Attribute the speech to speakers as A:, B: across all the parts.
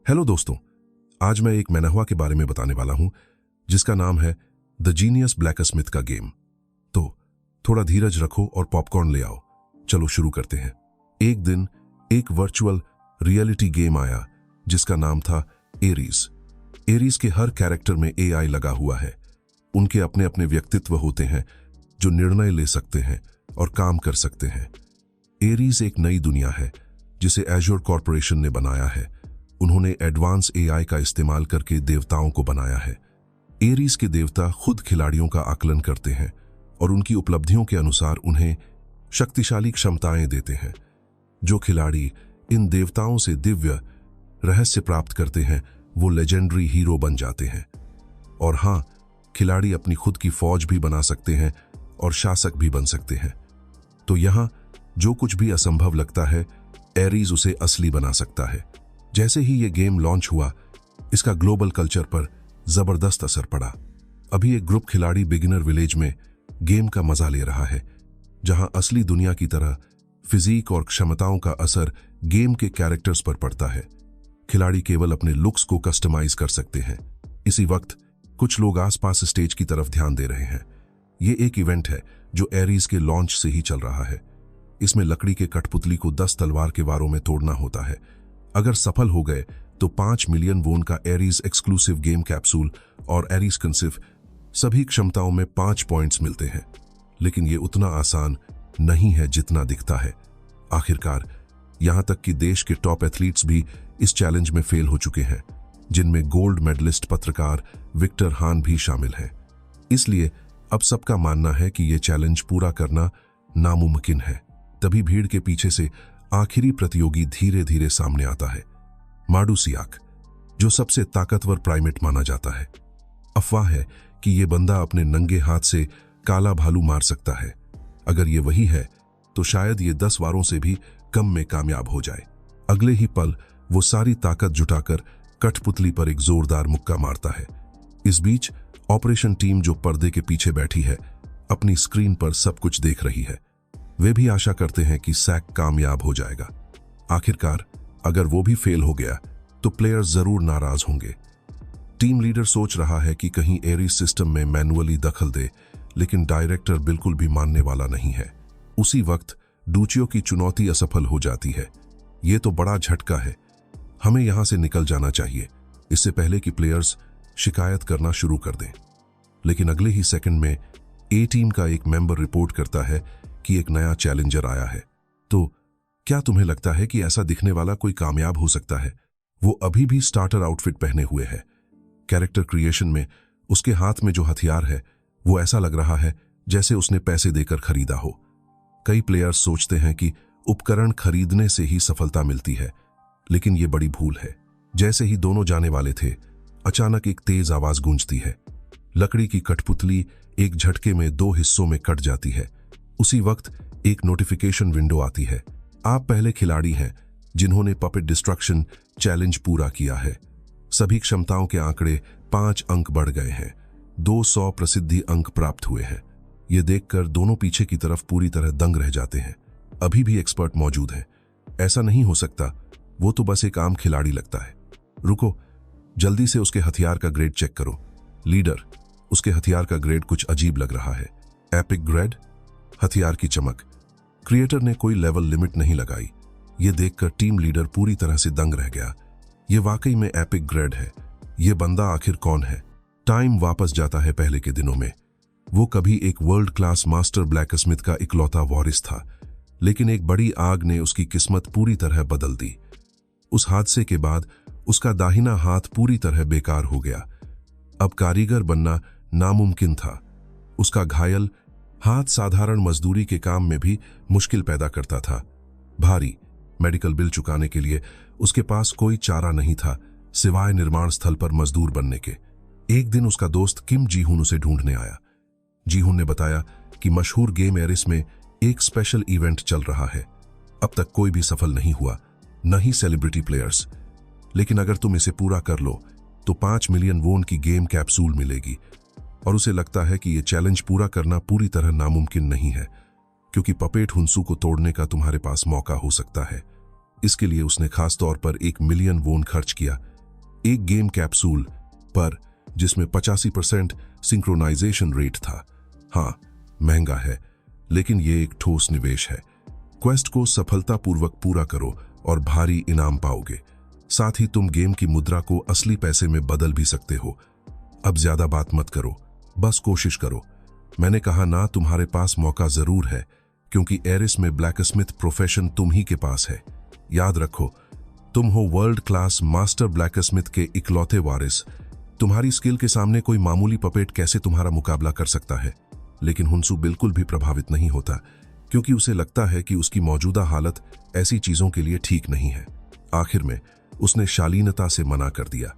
A: Hello दोस्तों, आज मैं एक मैनहवा के बारे में बताने वाला हूं जिसका नाम है द जीनियस ब्लैकस्मिथ का गेम। तो थोड़ा धीरज रखो और पॉपकॉर्न ले आओ। चलो शुरू करते हैं। एक दिन एक वर्चुअल रियलिटी गेम आया जिसका नाम था एरीज। एरीज के हर कैरेक्टर में एआई लगा हुआ है। उनके अपने अपने व्यक्तित्व होते हैं जो निर्णय ले सकते हैं और काम कर सकते हैं। एरीज एक नई दुनिया है जिसे एज्योर कॉर्पोरेशन ने बनाया है। उन्होंने एडवांस एआई का इस्तेमाल करके देवताओं को बनाया है। एरीज के देवता खुद खिलाड़ियों का आकलन करते हैं और उनकी उपलब्धियों के अनुसार उन्हें शक्तिशाली क्षमताएं देते हैं। जो खिलाड़ी इन देवताओं से दिव्य रहस्य प्राप्त करते हैं वो लेजेंडरी हीरो बन जाते हैं। और हाँ, खिलाड़ी अपनी खुद की फौज भी बना सकते हैं और शासक भी बन सकते हैं। तो यहाँ जो कुछ भी असंभव लगता है, एरीज उसे असली बना सकता है। जैसे ही ये गेम लॉन्च हुआ, इसका ग्लोबल कल्चर पर जबरदस्त असर पड़ा। अभी एक ग्रुप खिलाड़ी बिगिनर विलेज में गेम का मजा ले रहा है, जहां असली दुनिया की तरह फिजिक और क्षमताओं का असर गेम के कैरेक्टर्स पर पड़ता है। खिलाड़ी केवल अपने लुक्स को कस्टमाइज कर सकते हैं। इसी वक्त कुछ लोग आसपास स्टेज की तरफ ध्यान दे रहे हैं। ये एक इवेंट है जो एरीज के लॉन्च से ही चल रहा है। इसमें लकड़ी के कठपुतली को 10 तलवार के वारों में तोड़ना होता है। अगर सफल हो गए तो 5 मिलियन वोन का एरीज एक्सक्लूसिव गेम कैप्सूल और एरीज कंसिव सभी क्षमताओं में 5 पॉइंट्स मिलते हैं। लेकिन ये उतना आसान नहीं है जितना दिखता है। आखिरकार यहां तक कि देश के टॉप एथलीट्स भी इस चैलेंज में फेल हो चुके हैं, जिनमें गोल्ड मेडलिस्ट पत्रकार विक्टर हान भी शामिल हैं। इसलिए अब सबका मानना है कि यह चैलेंज पूरा करना नामुमकिन है। तभी भीड़ के पीछे से आखिरी प्रतियोगी धीरे धीरे सामने आता है, माडूसियाक, जो सबसे ताकतवर प्राइमेट माना जाता है। अफवाह है कि यह बंदा अपने नंगे हाथ से काला भालू मार सकता है। अगर ये वही है तो शायद ये 10 वारों से भी कम में कामयाब हो जाए। अगले ही पल वो सारी ताकत जुटाकर कठपुतली पर एक जोरदार मुक्का मारता है। इस बीच ऑपरेशन टीम जो पर्दे के पीछे बैठी है, अपनी स्क्रीन पर सब कुछ देख रही है। वे भी आशा करते हैं कि सैक कामयाब हो जाएगा। आखिरकार अगर वो भी फेल हो गया तो प्लेयर्स जरूर नाराज होंगे। टीम लीडर सोच रहा है कि कहीं एरीज सिस्टम में मैनुअली दखल दे, लेकिन डायरेक्टर बिल्कुल भी मानने वाला नहीं है। उसी वक्त डूचियो की चुनौती असफल हो जाती है। ये तो बड़ा झटका है, हमें यहां से निकल जाना चाहिए, इससे पहले कि प्लेयर्स शिकायत करना शुरू कर दें। लेकिन अगले ही सेकंड में ए टीम का एक मेंबर रिपोर्ट करता है कि एक नया चैलेंजर आया है। तो क्या तुम्हें लगता है कि ऐसा दिखने वाला कोई कामयाब हो सकता है? वो अभी भी स्टार्टर आउटफिट पहने हुए है। कैरेक्टर क्रिएशन में उसके हाथ में जो हथियार है वो ऐसा लग रहा है जैसे उसने पैसे देकर खरीदा हो। कई प्लेयर्स सोचते हैं कि उपकरण खरीदने से ही सफलता मिलती है, लेकिन ये बड़ी भूल है। जैसे ही दोनों जाने वाले थे, अचानक एक तेज आवाज गूंजती है। लकड़ी की कठपुतली एक झटके में 2 हिस्सों में कट जाती है। उसी वक्त एक नोटिफिकेशन विंडो आती है। आप पहले खिलाड़ी हैं जिन्होंने पपेट डिस्ट्रक्शन चैलेंज पूरा किया है। सभी क्षमताओं के आंकड़े 5 अंक बढ़ गए हैं। 200 प्रसिद्धि अंक प्राप्त हुए हैं। ये देखकर दोनों पीछे की तरफ पूरी तरह दंग रह जाते हैं। अभी भी एक्सपर्ट मौजूद है। ऐसा नहीं हो सकता, वो तो बस एक आम खिलाड़ी लगता है। रुको, जल्दी से उसके हथियार का ग्रेड चेक करो। लीडर, उसके हथियार का ग्रेड कुछ अजीब लग रहा है। Epic grade? हथियार की चमक। क्रिएटर ने कोई लेवल लिमिट नहीं लगाई। ये देखकर टीम लीडर पूरी तरह से दंग रह गया। ये वाकई में एपिक ग्रेड है। ये बंदा आखिर कौन है? टाइम वापस जाता है पहले के दिनों में। वो कभी एक वर्ल्ड क्लास मास्टर ब्लैकस्मिथ का इकलौता वारिस था, लेकिन एक बड़ी आग ने उसकी किस्मत पूरी तरह बदल दी। उस हादसे के बाद उसका दाहिना हाथ पूरी तरह बेकार हो गया। अब कारीगर बनना नामुमकिन था। उसका घायल हाथ साधारण मजदूरी के काम में भी मुश्किल पैदा करता था। भारी मेडिकल बिल चुकाने के लिए उसके पास कोई चारा नहीं था सिवाय निर्माण स्थल पर मजदूर बनने के। एक दिन उसका दोस्त किम जीहुन उसे ढूंढने आया। जीहुन ने बताया कि मशहूर गेम एरिस में एक स्पेशल इवेंट चल रहा है। अब तक कोई भी सफल नहीं हुआ, न ही सेलिब्रिटी प्लेयर्स। लेकिन अगर तुम इसे पूरा कर लो तो 5 मिलियन वोन की गेम कैप्सूल मिलेगी। और उसे लगता है कि यह चैलेंज पूरा करना पूरी तरह नामुमकिन नहीं है, क्योंकि पपेट हुंसू को तोड़ने का तुम्हारे पास मौका हो सकता है। इसके लिए उसने खास तौर पर 1 मिलियन वोन खर्च किया एक गेम कैप्सूल पर जिसमें 85% सिंक्रोनाइजेशन रेट था। हाँ, महंगा है, लेकिन ये एक ठोस निवेश है। क्वेस्ट को सफलतापूर्वक पूरा करो और भारी इनाम पाओगे। साथ ही तुम गेम की मुद्रा को असली पैसे में बदल भी सकते हो। अब ज्यादा बात मत करो, बस कोशिश करो। मैंने कहा ना, तुम्हारे पास मौका जरूर है, क्योंकि एरिस में ब्लैकस्मिथ प्रोफेशन तुम ही के पास है। याद रखो, तुम हो वर्ल्ड क्लास मास्टर ब्लैकस्मिथ के इकलौते वारिस। तुम्हारी स्किल के सामने कोई मामूली पपेट कैसे तुम्हारा मुकाबला कर सकता है। लेकिन हुनसू बिल्कुल भी प्रभावित नहीं होता, क्योंकि उसे लगता है कि उसकी मौजूदा हालत ऐसी चीजों के लिए ठीक नहीं है। आखिर में उसने शालीनता से मना कर दिया।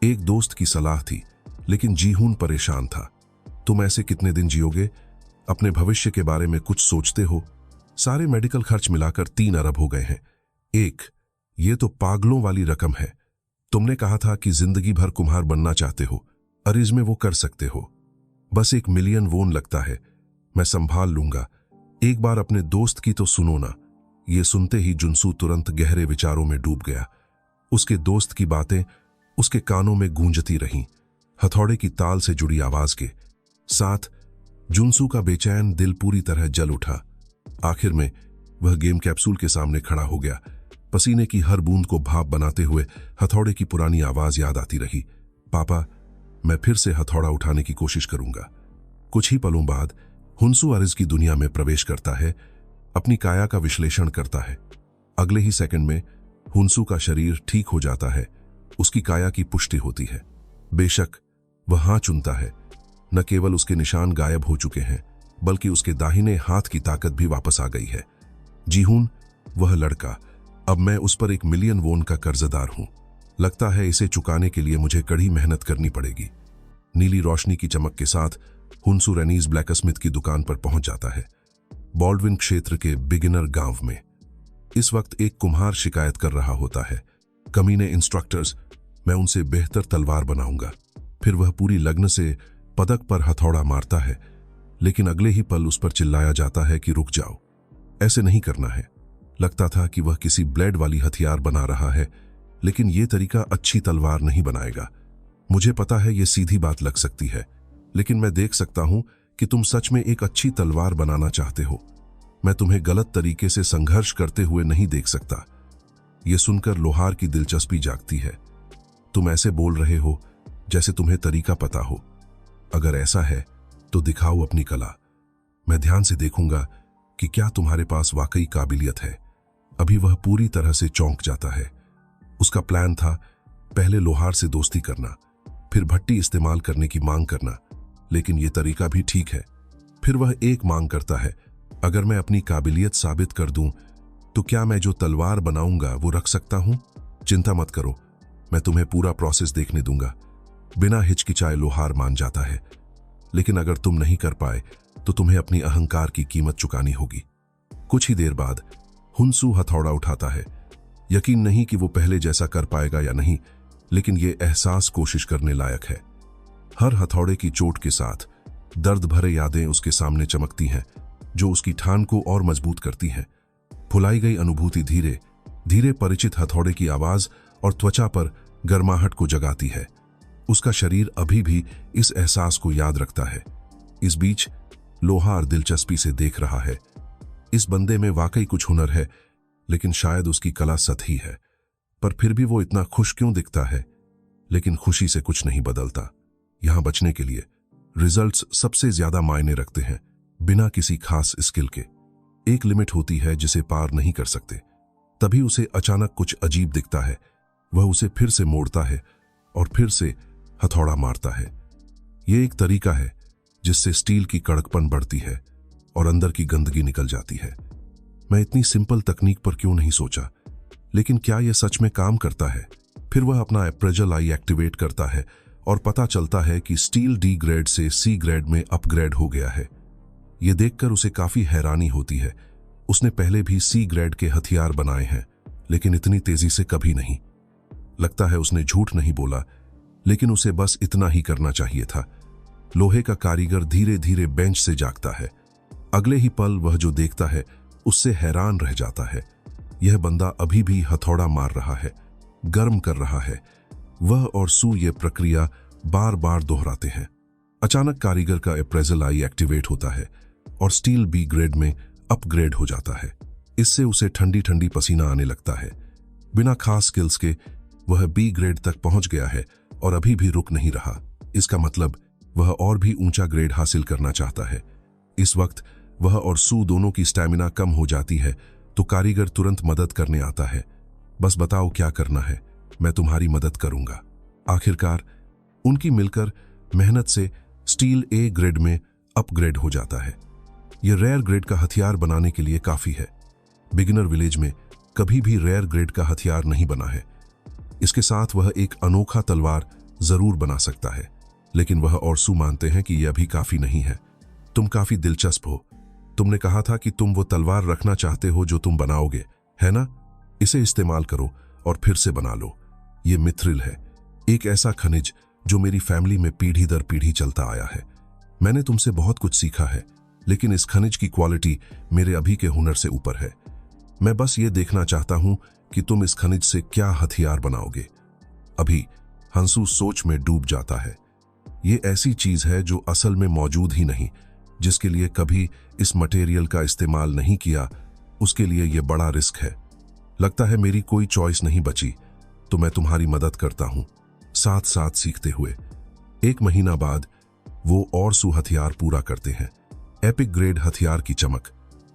A: एक दोस्त की सलाह थी, लेकिन जीहून परेशान था। तुम ऐसे कितने दिन जियोगे? अपने भविष्य के बारे में कुछ सोचते हो? सारे मेडिकल खर्च मिलाकर 3 अरब हो गए हैं। ये तो पागलों वाली रकम है। तुमने कहा था कि जिंदगी भर कुम्हार बनना चाहते हो। अरिज में वो कर सकते हो। बस 1 मिलियन वोन लगता है, मैं संभाल लूंगा। एक बार अपने दोस्त की तो सुनो ना। ये सुनते ही जुनसू तुरंत गहरे विचारों में डूब गया। उसके दोस्त की बातें उसके कानों में गूंजती रहीं, हथौड़े की ताल से जुड़ी आवाज के साथ। जुनसू का बेचैन दिल पूरी तरह जल उठा। आखिर में वह गेम कैप्सूल के सामने खड़ा हो गया। पसीने की हर बूंद को भाप बनाते हुए हथौड़े की पुरानी आवाज याद आती रही। पापा, मैं फिर से हथौड़ा उठाने की कोशिश करूंगा। कुछ ही पलों बाद हुनसू अरिज की दुनिया में प्रवेश करता है, अपनी काया का विश्लेषण करता है। अगले ही सेकंड में हुनसू का शरीर ठीक हो जाता है, उसकी काया की पुष्टि होती है। बेशक वह हाथ चुनता है, न केवल उसके निशान गायब हो चुके हैं, बल्कि उसके दाहिने हाथ की ताकत भी वापस आ गई है। जीहून, वह लड़का, अब मैं उस पर 1 मिलियन वोन का कर्जदार हूं। लगता है इसे चुकाने के लिए मुझे कड़ी मेहनत करनी पड़ेगी। नीली रोशनी की चमक के साथ हुनसू रेनीज ब्लैकस्मिथ की दुकान पर पहुंच जाता है, बॉल्डविन क्षेत्र के बिगिनर गांव में। इस वक्त एक कुम्हार शिकायत कर रहा होता है, कमीने इंस्ट्रक्टर्स, मैं उनसे बेहतर तलवार बनाऊंगा। फिर वह पूरी लगन से पदक पर हथौड़ा मारता है, लेकिन अगले ही पल उस पर चिल्लाया जाता है कि रुक जाओ, ऐसे नहीं करना है। लगता था कि वह किसी ब्लेड वाली हथियार बना रहा है, लेकिन यह तरीका अच्छी तलवार नहीं बनाएगा। मुझे पता है यह सीधी बात लग सकती है, लेकिन मैं देख सकता हूं कि तुम सच में एक अच्छी तलवार बनाना चाहते हो। मैं तुम्हें गलत तरीके से संघर्ष करते हुए नहीं देख सकता। यह सुनकर लोहार की दिलचस्पी जागती है। तुम ऐसे बोल रहे हो जैसे तुम्हें तरीका पता हो। अगर ऐसा है तो दिखाओ अपनी कला। मैं ध्यान से देखूंगा कि क्या तुम्हारे पास वाकई काबिलियत है। अभी वह पूरी तरह से चौंक जाता है। उसका प्लान था पहले लोहार से दोस्ती करना, फिर भट्टी इस्तेमाल करने की मांग करना, लेकिन यह तरीका भी ठीक है। फिर वह एक मांग करता है, अगर मैं अपनी काबिलियत साबित कर दूं तो क्या मैं जो तलवार बनाऊंगा वो रख सकता हूं? चिंता मत करो, मैं तुम्हें पूरा प्रोसेस देखने दूंगा। बिना हिचकिचाए लोहार मान जाता है, लेकिन अगर तुम नहीं कर पाए तो तुम्हें अपनी अहंकार की कीमत चुकानी होगी। कुछ ही देर बाद हुनसू हथौड़ा उठाता है। यकीन नहीं कि वो पहले जैसा कर पाएगा या नहीं, लेकिन ये एहसास कोशिश करने लायक है। हर हथौड़े की चोट के साथ दर्द भरे यादें उसके सामने चमकती हैं, जो उसकी ठान को और मजबूत करती हैं। भुलाई गई अनुभूति धीरे धीरे परिचित हथौड़े की आवाज और त्वचा पर गर्माहट को जगाती है। उसका शरीर अभी भी इस एहसास को याद रखता है। इस बीच लोहार दिलचस्पी से देख रहा है। इस बंदे में वाकई कुछ हुनर है, लेकिन शायद उसकी कला सतही है। पर फिर भी वो इतना खुश क्यों दिखता है? लेकिन खुशी से कुछ नहीं बदलता। यहां बचने के लिए रिजल्ट्स सबसे ज्यादा मायने रखते हैं, बिना किसी खास स्किल के। एक लिमिट होती है जिसे पार नहीं कर सकते। तभी उसे अचानक कुछ अजीब दिखता है। वह उसे फिर से मोड़ता है और फिर से हथौड़ा मारता है। यह एक तरीका है जिससे स्टील की कड़कपन बढ़ती है और अंदर की गंदगी निकल जाती है। मैं इतनी सिंपल तकनीक पर क्यों नहीं सोचा? लेकिन क्या यह सच में काम करता है? फिर वह अपना अप्रेजल आई एक्टिवेट करता है और पता चलता है कि स्टील डी ग्रेड से सी ग्रेड में अपग्रेड हो गया है। यह देखकर उसे काफी हैरानी होती है। उसने पहले भी सी ग्रेड के हथियार बनाए हैं, लेकिन इतनी तेजी से कभी नहीं। लगता है उसने झूठ नहीं बोला, लेकिन उसे बस इतना ही करना चाहिए था। लोहे का कारीगर धीरे धीरे बेंच से जागता है। अगले ही पल वह जो देखता है उससे हैरान रह जाता है। यह बंदा अभी भी हथौड़ा मार रहा है, गर्म कर रहा है। वह और सू ये प्रक्रिया बार बार दोहराते हैं। अचानक कारीगर का अप्रेजल आई एक्टिवेट होता है और स्टील बी ग्रेड में अपग्रेड हो जाता है। इससे उसे ठंडी ठंडी पसीना आने लगता है। बिना खास स्किल्स के वह बी ग्रेड तक पहुंच गया है और अभी भी रुक नहीं रहा। इसका मतलब वह और भी ऊंचा ग्रेड हासिल करना चाहता है। इस वक्त वह और सू दोनों की स्टैमिना कम हो जाती है तो कारीगर तुरंत मदद करने आता है। बस बताओ क्या करना है, मैं तुम्हारी मदद करूंगा। आखिरकार उनकी मिलकर मेहनत से स्टील ए ग्रेड में अपग्रेड हो जाता है। यह रेयर ग्रेड का हथियार बनाने के लिए काफी है। बिगिनर विलेज में कभी भी रेयर ग्रेड का हथियार नहीं बना है। इसके साथ वह एक अनोखा तलवार जरूर बना सकता है, लेकिन वह और सू मानते हैं कि यह अभी काफी नहीं है। तुम काफी दिलचस्प हो। तुमने कहा था कि तुम वो तलवार रखना चाहते हो जो तुम बनाओगे, है ना? इसे इस्तेमाल करो और फिर से बना लो। ये मिथ्रिल है, एक ऐसा खनिज जो मेरी फैमिली में पीढ़ी दर पीढ़ी चलता आया है। मैंने तुमसे बहुत कुछ सीखा है, लेकिन इस खनिज की क्वालिटी मेरे अभी के हुनर से ऊपर है। मैं बस ये देखना चाहता हूं कि तुम इस खनिज से क्या हथियार बनाओगे। अभी हंसू सोच में डूब जाता है। ये ऐसी चीज है जो असल में मौजूद ही नहीं, जिसके लिए कभी इस मटेरियल का इस्तेमाल नहीं किया, उसके लिए यह बड़ा रिस्क है। लगता है मेरी कोई चॉइस नहीं बची, तो मैं तुम्हारी मदद करता हूं, साथ साथ सीखते हुए। 1 महीना बाद वो और सू हथियार पूरा करते हैं। एपिक ग्रेड हथियार की चमक।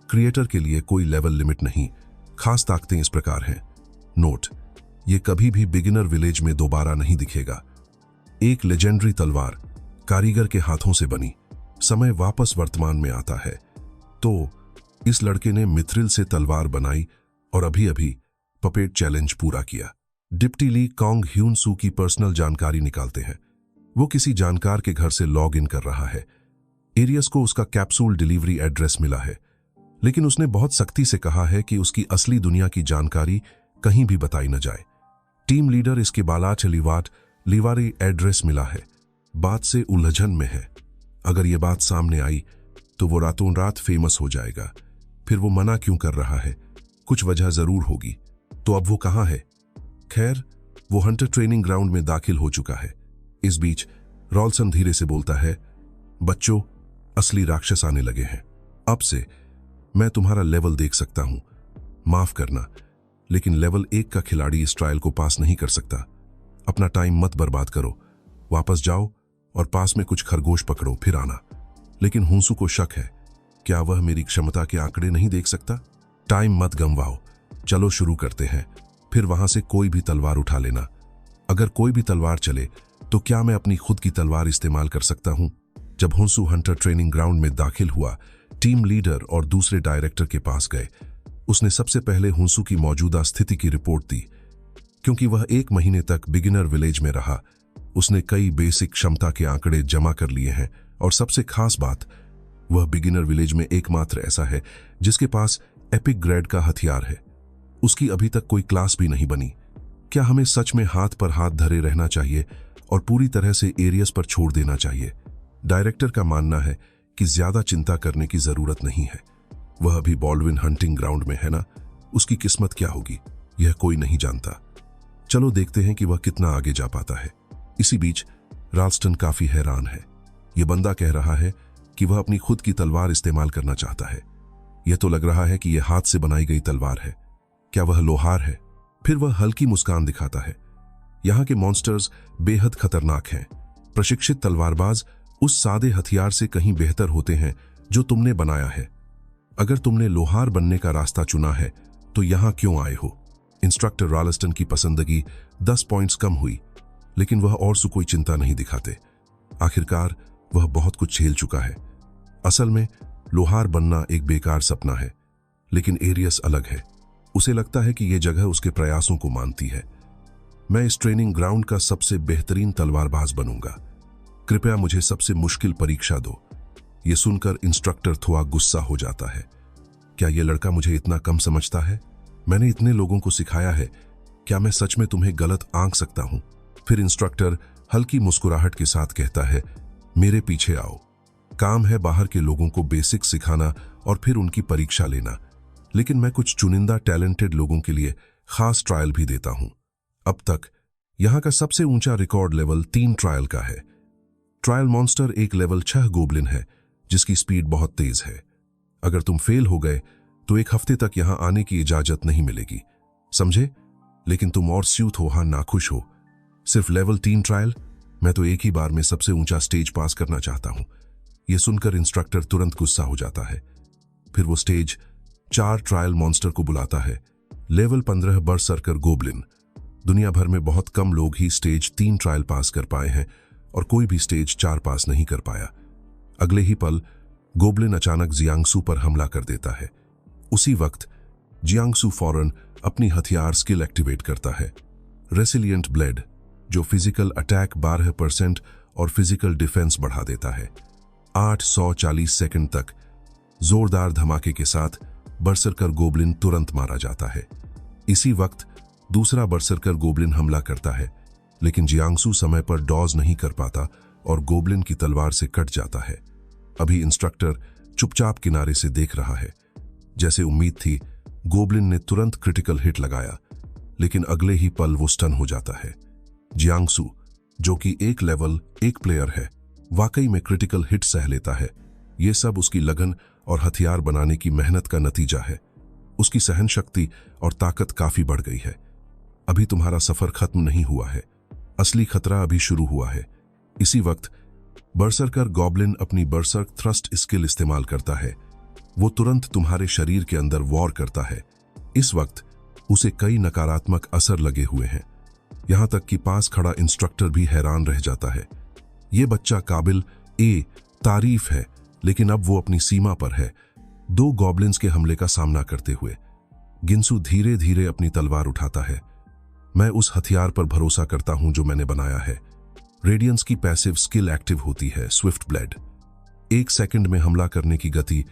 A: क्रिएटर के लिए कोई लेवल लिमिट नहीं। खास ताकतें इस प्रकार हैं। नोट: ये कभी भी बिगिनर विलेज में दोबारा नहीं दिखेगा। एक लेजेंडरी तलवार कारीगर के हाथों से बनी। समय वापस वर्तमान में आता है। तो इस लड़के ने मिथ्रिल से तलवार बनाई और अभी अभी पपेट चैलेंज पूरा किया। डिप्टी ली कॉन्ग ह्यून सू की पर्सनल जानकारी निकालते हैं। वो किसी जानकार के घर से लॉग इन कर रहा है। एरियस को उसका कैप्सूल डिलीवरी एड्रेस मिला है, लेकिन उसने बहुत सख्ती से कहा है कि उसकी असली दुनिया की जानकारी कहीं भी बताई न जाए। टीम लीडर इसके बालाच लिवारी एड्रेस मिला है। बात से उलझन में है। अगर यह बात सामने आई तो वो रातों रात फेमस हो जाएगा। फिर वो मना क्यों कर रहा है? कुछ वजह जरूर होगी। तो अब वो कहाँ है? खैर, वो हंटर ट्रेनिंग ग्राउंड में दाखिल हो चुका है। इस बीच रॉल्सन धीरे से बोलता है, बच्चों, असली राक्षस आने लगे हैं। अब से मैं तुम्हारा लेवल देख सकता हूं। माफ करना, लेकिन लेवल 1 का खिलाड़ी इस ट्रायल को पास नहीं कर सकता। अपना टाइम मत बर्बाद करो। वापस जाओ और पास में कुछ खरगोश पकड़ो, फिर आना। लेकिन हुंसू को शक है, क्या वह मेरी क्षमता के आंकड़े नहीं देख सकता? टाइम मत गंवाओ, चलो शुरू करते हैं। फिर वहां से कोई भी तलवार उठा लेना। अगर कोई भी तलवार चले तो क्या मैं अपनी खुद की तलवार इस्तेमाल कर सकता हूं? जब हुंसू हंटर ट्रेनिंग ग्राउंड में दाखिल हुआ, टीम लीडर और दूसरे डायरेक्टर के पास गए। उसने सबसे पहले हुंसू की मौजूदा स्थिति की रिपोर्ट दी। क्योंकि वह 1 महीने तक बिगिनर विलेज में रहा, उसने कई बेसिक क्षमता के आंकड़े जमा कर लिए हैं। और सबसे खास बात, वह बिगिनर विलेज में एकमात्र ऐसा है जिसके पास एपिक ग्रेड का हथियार है। उसकी अभी तक कोई क्लास भी नहीं बनी। क्या हमें सच में हाथ पर हाथ धरे रहना चाहिए और पूरी तरह से एरियस पर छोड़ देना चाहिए? डायरेक्टर का मानना है कि ज्यादा चिंता करने की जरूरत नहीं है। वह अभी बॉल्डविन हंटिंग ग्राउंड में है ना। उसकी किस्मत क्या होगी, यह कोई नहीं जानता। चलो देखते हैं कि वह कितना आगे जा पाता है। इसी बीच राल्स्टन काफी हैरान है। यह बंदा कह रहा है कि वह अपनी खुद की तलवार इस्तेमाल करना चाहता है। यह तो लग रहा है कि यह हाथ से बनाई गई तलवार है। क्या वह लोहार है? फिर वह हल्की मुस्कान दिखाता है। यहाँ के मॉन्स्टर्स बेहद खतरनाक हैं। प्रशिक्षित तलवारबाज उस सादे हथियार से कहीं बेहतर होते हैं जो तुमने बनाया है। अगर तुमने लोहार बनने का रास्ता चुना है तो यहां क्यों आए हो? इंस्ट्रक्टर राल्स्टन की पसंदगी 10 पॉइंट्स कम हुई, लेकिन वह और कोई चिंता नहीं दिखाते। आखिरकार वह बहुत कुछ झेल चुका है। असल में लोहार बनना एक बेकार सपना है, लेकिन एरियस अलग है। उसे लगता है कि यह जगह उसके प्रयासों को मानती है। मैं इस ट्रेनिंग ग्राउंड का सबसे बेहतरीन तलवारबाज बनूंगा। कृपया मुझे सबसे मुश्किल परीक्षा दो। यह सुनकर इंस्ट्रक्टर थोड़ा गुस्सा हो जाता है। क्या यह लड़का मुझे इतना कम समझता है? मैंने इतने लोगों को सिखाया है, क्या मैं सच में तुम्हें गलत आंक सकता हूं? फिर इंस्ट्रक्टर हल्की मुस्कुराहट के साथ कहता है, मेरे पीछे आओ। काम है बाहर के लोगों को बेसिक सिखाना और फिर उनकी परीक्षा लेना, लेकिन मैं कुछ चुनिंदा टैलेंटेड लोगों के लिए खास ट्रायल भी देता हूं। अब तक यहाँ का सबसे ऊंचा रिकॉर्ड लेवल 3 ट्रायल का है। ट्रायल मॉन्स्टर एक लेवल 6 गोब्लिन है जिसकी स्पीड बहुत तेज है। अगर तुम फेल हो गए तो 1 हफ्ते तक यहां आने की इजाजत नहीं मिलेगी, समझे? लेकिन तुम और स्यूत हो, हाँ नाखुश हो। सिर्फ लेवल 3 ट्रायल? मैं तो एक ही बार में सबसे ऊंचा स्टेज पास करना चाहता हूं। यह सुनकर इंस्ट्रक्टर तुरंत गुस्सा हो जाता है। फिर वो स्टेज 4 ट्रायल मॉन्स्टर को बुलाता है। Level 15 berserker goblin. दुनिया भर में बहुत कम लोग ही स्टेज 3 ट्रायल पास कर पाए हैं और कोई भी स्टेज 4 पास नहीं कर पाया। अगले ही पल गोब्लिन अचानक जियांगसू पर हमला कर देता है। उसी वक्त जियांगसू फौरन अपनी हथियार स्किल एक्टिवेट करता है, रेसिलिएंट ब्लेड, जो फिजिकल अटैक 12% और फिजिकल डिफेंस बढ़ा देता है। 840 सेकंड तक जोरदार धमाके के साथ बरसर्कर गोब्लिन तुरंत मारा जाता है। इसी वक्त दूसरा बरसर्कर गोब्लिन हमला करता है, लेकिन जियांगसू समय पर डॉज नहीं कर पाता और गोब्लिन की तलवार से कट जाता है। अभी इंस्ट्रक्टर चुपचाप किनारे से देख रहा है। जैसे उम्मीद थी, गोब्लिन ने तुरंत क्रिटिकल हिट लगाया, लेकिन अगले ही पल वो स्टन हो जाता है। जियांगसू, जो कि एक लेवल 1 प्लेयर है, वाकई में क्रिटिकल हिट सह लेता है। ये सब उसकी लगन और हथियार बनाने की मेहनत का नतीजा है। उसकी सहन शक्ति और ताकत काफी बढ़ गई है। अभी तुम्हारा सफर खत्म नहीं हुआ है, असली खतरा अभी शुरू हुआ है। इसी वक्त बरसर्कर गॉब्लिन अपनी बरसर्क थ्रस्ट स्किल इस्तेमाल करता है। वो तुरंत तुम्हारे शरीर के अंदर वॉर करता है। इस वक्त उसे कई नकारात्मक असर लगे हुए हैं, यहां तक कि पास खड़ा इंस्ट्रक्टर भी हैरान रह जाता है। ये बच्चा काबिल तारीफ है, लेकिन अब वो अपनी सीमा पर है। 2 गॉब्लिन्स के हमले का सामना करते हुए गिनसू धीरे धीरे अपनी तलवार उठाता है। मैं उस हथियार पर भरोसा करता हूं जो मैंने बनाया है। रेडियंस की पैसिव स्किल एक्टिव होती है, स्विफ्ट ब्लेड। 1 सेकंड में हमला करने की गति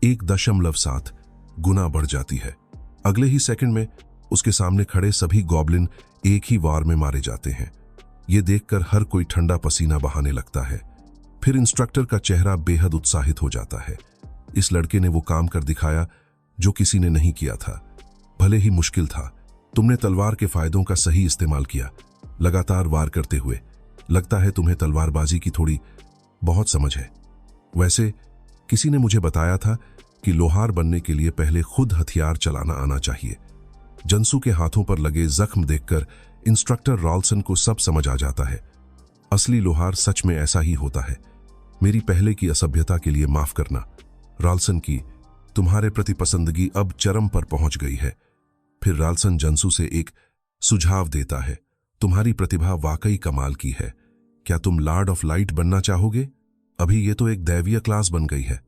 A: 1.7 गुना बढ़ जाती है। अगले ही सेकंड में उसके सामने खड़े सभी गॉब्लिन एक ही वार में मारे जाते हैं। ये देखकर हर कोई ठंडा पसीना बहाने लगता है। फिर इंस्ट्रक्टर का चेहरा बेहद उत्साहित हो जाता है। इस लड़के ने वो काम कर दिखाया जो किसी ने नहीं किया था। भले ही मुश्किल था, तुमने तलवार के फायदों का सही इस्तेमाल किया, लगातार वार करते हुए। लगता है तुम्हें तलवारबाजी की थोड़ी बहुत समझ है। वैसे किसी ने मुझे बताया था कि लोहार बनने के लिए पहले खुद हथियार चलाना आना चाहिए। जंसू के हाथों पर लगे जख्म देखकर इंस्ट्रक्टर रॉल्सन को सब समझ आ जाता है। असली लोहार सच में ऐसा ही होता है। मेरी पहले की असभ्यता के लिए माफ करना। रॉल्सन की तुम्हारे प्रति पसंदगी अब चरम पर पहुंच गई है। फिर रॉल्सन जंसू से एक सुझाव देता है। तुम्हारी प्रतिभा वाकई कमाल की है। क्या तुम लॉर्ड ऑफ लाइट बनना चाहोगे? अभी ये तो एक दैवीय क्लास बन गई है।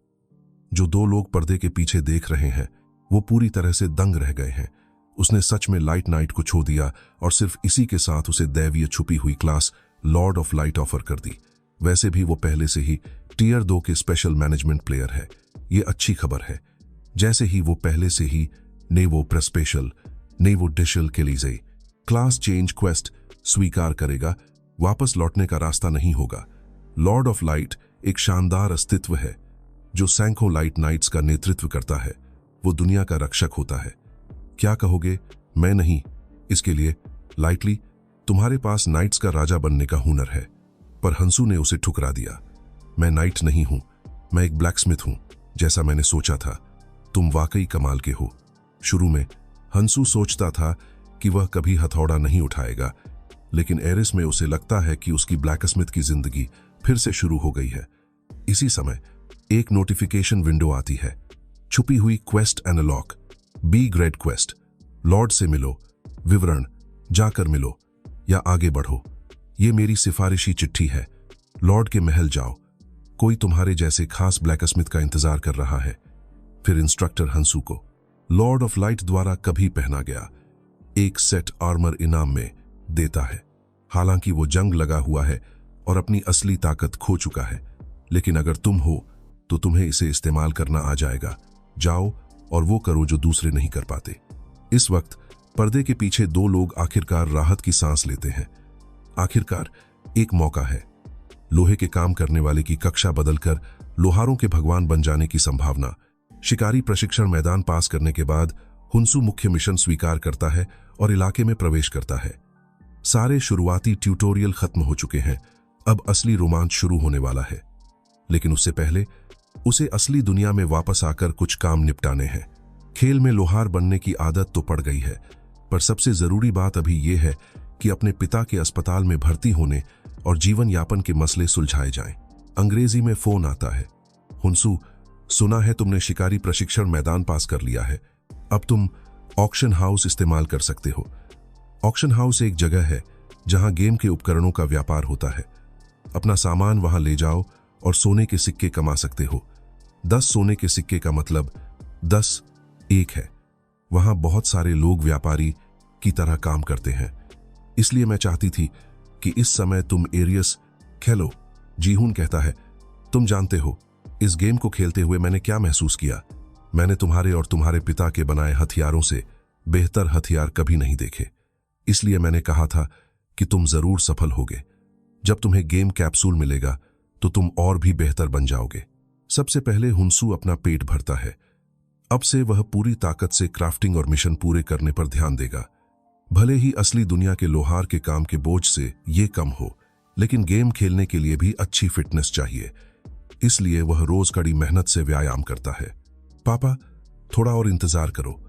A: जो 2 लोग पर्दे के पीछे देख रहे हैं वो पूरी तरह से दंग रह गए हैं। उसने सच में लाइट नाइट को छो दिया और सिर्फ इसी के साथ उसे दैवीय छुपी हुई class Lord of light offer कर दी। वैसे भी वो पहले से ही टियर 2 के स्पेशल मैनेजमेंट प्लेयर है। ये अच्छी खबर है। जैसे ही वो पहले से ही नेवो प्रेस्पेशल नेवो डिशल के लिए क्लास चेंज क्वेस्ट स्वीकार करेगा, वापस लौटने का रास्ता नहीं होगा। लॉर्ड ऑफ लाइट एक शानदार अस्तित्व है जो सैकड़ों लाइट नाइट्स का नेतृत्व करता है। वो दुनिया का रक्षक होता है। क्या कहोगे? मैं नहीं। इसके लिए लाइटली तुम्हारे पास नाइट्स का राजा बनने का हुनर है। पर हंसू ने उसे ठुकरा दिया। मैं नाइट नहीं हूं, मैं एक ब्लैकस्मिथ हूं, जैसा मैंने सोचा था। तुम वाकई कमाल के हो। शुरू में हंसू सोचता था कि वह कभी हथौड़ा नहीं उठाएगा, लेकिन एरिस में उसे लगता है कि उसकी ब्लैकस्मिथ की जिंदगी फिर से शुरू हो गई है। इसी समय एक नोटिफिकेशन विंडो आती है। छुपी हुई quest analog, B grade quest. Lord से मिलो, विवरण, जाकर मिलो या आगे बढ़ो। ये मेरी सिफारिशी चिट्ठी है। लॉर्ड के महल जाओ, कोई तुम्हारे जैसे खास ब्लैकस्मिथ का इंतजार कर रहा है। फिर इंस्ट्रक्टर हंसू को लॉर्ड ऑफ लाइट द्वारा कभी पहना गया एक सेट आर्मर इनाम में देता है। हालांकि वो जंग लगा हुआ है और अपनी असली ताकत खो चुका है, लेकिन अगर तुम हो तो तुम्हें इसे इस्तेमाल करना आ जाएगा। जाओ और वो करो जो दूसरे नहीं कर पाते। इस वक्त पर्दे के पीछे 2 लोग आखिरकार राहत की सांस लेते हैं। आखिरकार एक मौका है। लोहे के काम करने वाले की कक्षा बदलकर लोहारों के भगवान बन जाने की संभावना। शिकारी प्रशिक्षण मैदान पास करने के बाद हुंसू मुख्य मिशन स्वीकार करता है और इलाके में प्रवेश करता है। सारे शुरुआती ट्यूटोरियल खत्म हो चुके हैं, अब असली रोमांच शुरू होने वाला है। लेकिन उससे पहले उसे असली दुनिया में वापस आकर कुछ काम निपटाने हैं। खेल में लोहार बनने की आदत तो पड़ गई है, पर सबसे जरूरी बात अभी यह है कि अपने पिता के अस्पताल में भर्ती होने और जीवन यापन के मसले सुलझाए जाएं। अंग्रेजी में फोन आता है। हुंसू, सुना है तुमने शिकारी प्रशिक्षण मैदान पास कर लिया है। अब तुम ऑक्शन हाउस इस्तेमाल कर सकते हो। ऑक्शन हाउस एक जगह है जहां गेम के उपकरणों का व्यापार होता है। अपना सामान वहां ले जाओ और सोने के सिक्के कमा सकते हो। 10 सोने के सिक्के का मतलब 10 एक है। वहां बहुत सारे लोग व्यापारी की तरह काम करते हैं। इसलिए मैं चाहती थी कि इस समय तुम एरियस खेलो। जीहून कहता है, तुम जानते हो इस गेम को खेलते हुए मैंने क्या महसूस किया। मैंने तुम्हारे और तुम्हारे पिता के बनाए हथियारों से बेहतर हथियार कभी नहीं देखे। इसलिए मैंने कहा था कि तुम जरूर सफल होगे। जब तुम्हें गेम कैप्सूल मिलेगा तो तुम और भी बेहतर बन जाओगे। सबसे पहले हुंसू अपना पेट भरता है। अब से वह पूरी ताकत से क्राफ्टिंग और मिशन पूरे करने पर ध्यान देगा। भले ही असली दुनिया के लोहार के काम के बोझ से ये कम हो, लेकिन गेम खेलने के लिए भी अच्छी फिटनेस चाहिए। इसलिए वह रोज कड़ी मेहनत से व्यायाम करता है। पापा, थोड़ा और इंतजार करो,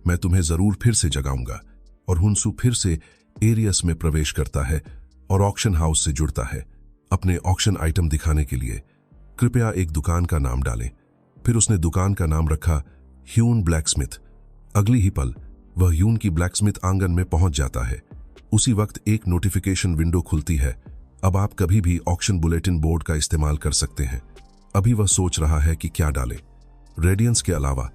A: मैं तुम्हें जरूर फिर से जगाऊंगा। और हुंसू फिर से एरियस में प्रवेश करता है और ऑक्शन हाउस से जुड़ता है। अपने ऑक्शन आइटम दिखाने के लिए कृपया एक दुकान का नाम डालें। फिर उसने दुकान का नाम रखा ह्यून ब्लैकस्मिथ। अगली ही पल वह ह्यून की ब्लैकस्मिथ आंगन में पहुंच जाता है। उसी वक्त एक नोटिफिकेशन विंडो खुलती है। अब आप कभी भी ऑक्शन बुलेटिन बोर्ड का इस्तेमाल कर सकते हैं। अभी वह सोच रहा है कि क्या डाले। रेडियंस के अलावा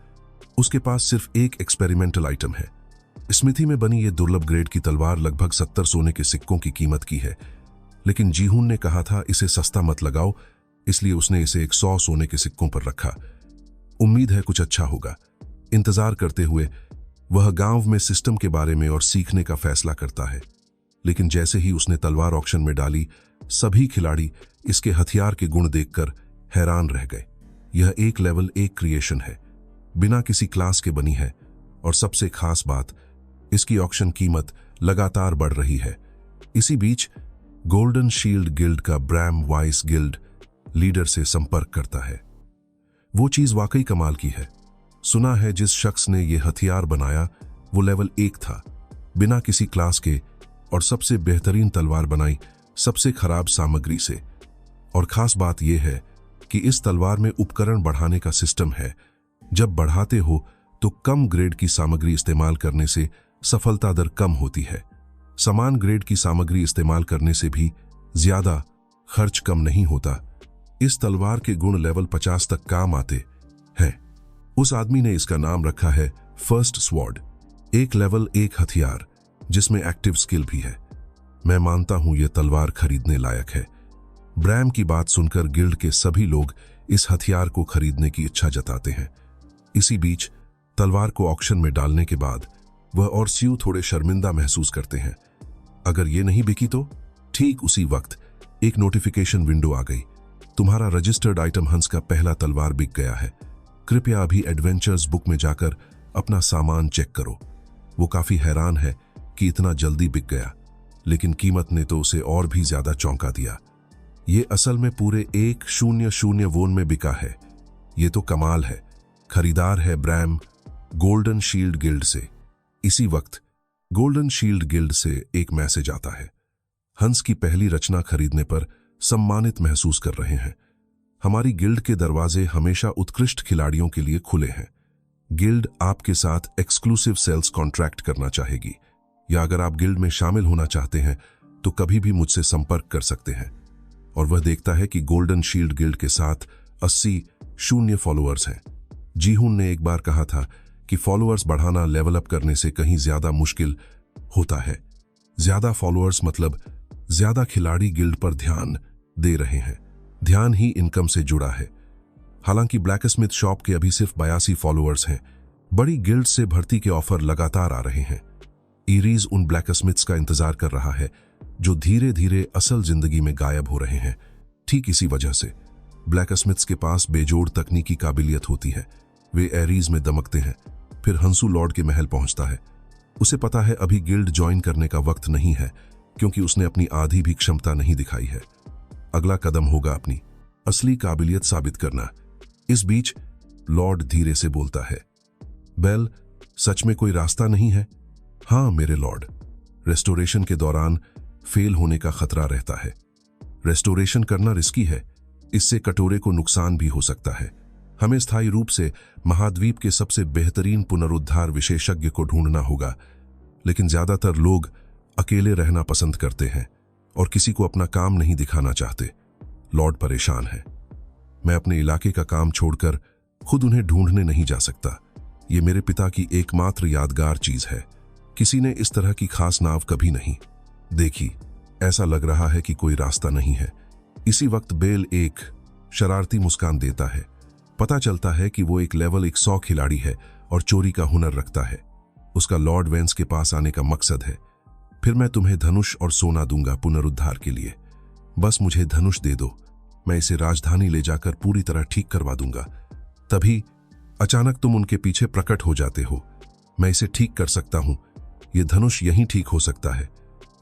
A: उसके पास सिर्फ एक एक्सपेरिमेंटल आइटम है। स्मिथी में बनी ये दुर्लभ ग्रेड की तलवार लगभग 70 सोने के सिक्कों की कीमत की है, लेकिन जीहून ने कहा था इसे सस्ता मत लगाओ, इसलिए उसने इसे 100 सोने के सिक्कों पर रखा। उम्मीद है कुछ अच्छा होगा। इंतजार करते हुए वह गांव में सिस्टम के बारे में और सीखने का फैसला करता है। लेकिन जैसे ही उसने तलवार ऑक्शन में डाली, सभी खिलाड़ी इसके हथियार के गुण देखकर हैरान रह गए। यह एक लेवल 1 क्रिएशन है, बिना किसी क्लास के बनी है, और सबसे खास बात, इसकी ऑक्शन कीमत लगातार बढ़ रही है। इसी बीच गोल्डन शील्ड गिल्ड का ब्रैम वाइस गिल्ड लीडर से संपर्क करता है। वो चीज वाकई कमाल की है। सुना है जिस शख्स ने यह हथियार बनाया वो लेवल 1 था, बिना किसी क्लास के, और सबसे बेहतरीन तलवार बनाई सबसे खराब सामग्री से। और खास बात यह है कि इस तलवार में उपकरण बढ़ाने का सिस्टम है। जब बढ़ाते हो तो कम ग्रेड की सामग्री इस्तेमाल करने से सफलता दर कम होती है। समान ग्रेड की सामग्री इस्तेमाल करने से भी ज्यादा खर्च कम नहीं होता। इस तलवार के गुण लेवल 50 तक काम आते हैं। उस आदमी ने इसका नाम रखा है फर्स्ट स्वॉर्ड, एक लेवल 1 हथियार जिसमें एक्टिव स्किल भी है। मैं मानता हूं यह तलवार खरीदने लायक है। ब्रैम की बात सुनकर गिल्ड के सभी लोग इस हथियार को खरीदने की इच्छा जताते हैं। इसी बीच तलवार को ऑक्शन में डालने के बाद वह और स्यू थोड़े शर्मिंदा महसूस करते हैं। अगर ये नहीं बिकी तो? ठीक उसी वक्त एक नोटिफिकेशन विंडो आ गई। तुम्हारा रजिस्टर्ड आइटम हंस का पहला तलवार बिक गया है। कृपया अभी एडवेंचर्स बुक में जाकर अपना सामान चेक करो। वो काफी हैरान है कि इतना जल्दी बिक गया, लेकिन कीमत ने तो उसे और भी ज्यादा चौंका दिया। ये असल में पूरे 100 वोन में बिका है। ये तो कमाल है। खरीदार है ब्रैम गोल्डन शील्ड गिल्ड से। इसी वक्त गोल्डन शील्ड गिल्ड से एक मैसेज आता है। हंस की पहली रचना खरीदने पर सम्मानित महसूस कर रहे हैं। हमारी गिल्ड के दरवाजे हमेशा उत्कृष्ट खिलाड़ियों के लिए खुले हैं। गिल्ड आपके साथ एक्सक्लूसिव सेल्स कॉन्ट्रैक्ट करना चाहेगी, या अगर आप गिल्ड में शामिल होना चाहते हैं तो कभी भी मुझसे संपर्क कर सकते हैं। और वह देखता है कि गोल्डन शील्ड गिल्ड के साथ 80 फॉलोअर्स हैं। जीहून ने एक बार कहा था कि फॉलोअर्स बढ़ाना लेवल अप करने से कहीं ज्यादा मुश्किल होता है। ज्यादा फॉलोअर्स मतलब ज्यादा खिलाड़ी गिल्ड पर ध्यान दे रहे हैं। ध्यान ही इनकम से जुड़ा है। हालांकि ब्लैकस्मिथ शॉप के अभी सिर्फ 82 फॉलोअर्स हैं। बड़ी गिल्ड से भर्ती के ऑफर लगातार आ रहे हैं। एरीज उन ब्लैकस्मिथ्स का इंतजार कर रहा है जो धीरे धीरे असल जिंदगी में गायब हो रहे हैं। ठीक इसी वजह से ब्लैकस्मिथ्स के पास बेजोड़ तकनीकी काबिलियत होती है। वे एरीज में दमकते हैं। फिर हंसू लॉर्ड के महल पहुंचता है। उसे पता है अभी गिल्ड ज्वाइन करने का वक्त नहीं है, क्योंकि उसने अपनी आधी भी क्षमता नहीं दिखाई है। अगला कदम होगा अपनी असली काबिलियत साबित करना। इस बीच लॉर्ड धीरे से बोलता है, बेल, सच में कोई रास्ता नहीं है? हाँ मेरे लॉर्ड, रेस्टोरेशन के दौरान फेल होने का खतरा रहता है। रेस्टोरेशन करना रिस्की है, इससे कटोरे को नुकसान भी हो सकता है। हमें स्थायी रूप से महाद्वीप के सबसे बेहतरीन पुनरुद्धार विशेषज्ञ को ढूंढना होगा, लेकिन ज्यादातर लोग अकेले रहना पसंद करते हैं और किसी को अपना काम नहीं दिखाना चाहते। लॉर्ड परेशान है। मैं अपने इलाके का काम छोड़कर खुद उन्हें ढूंढने नहीं जा सकता। ये मेरे पिता की एकमात्र यादगार चीज है। किसी ने इस तरह की खास नाव कभी नहीं देखी। ऐसा लग रहा है कि कोई रास्ता नहीं है। इसी वक्त बेल एक शरारती मुस्कान देता है। पता चलता है कि वो एक लेवल 100 खिलाड़ी है और चोरी का हुनर रखता है। उसका लॉर्ड वेंस के पास आने का मकसद है, फिर मैं तुम्हें धनुष और सोना दूंगा पुनरुद्धार के लिए। बस मुझे धनुष दे दो, मैं इसे राजधानी ले जाकर पूरी तरह ठीक करवा दूंगा। तभी अचानक तुम उनके पीछे प्रकट हो जाते हो। मैं इसे ठीक कर सकता हूं, यह धनुष यहीं ठीक हो सकता है।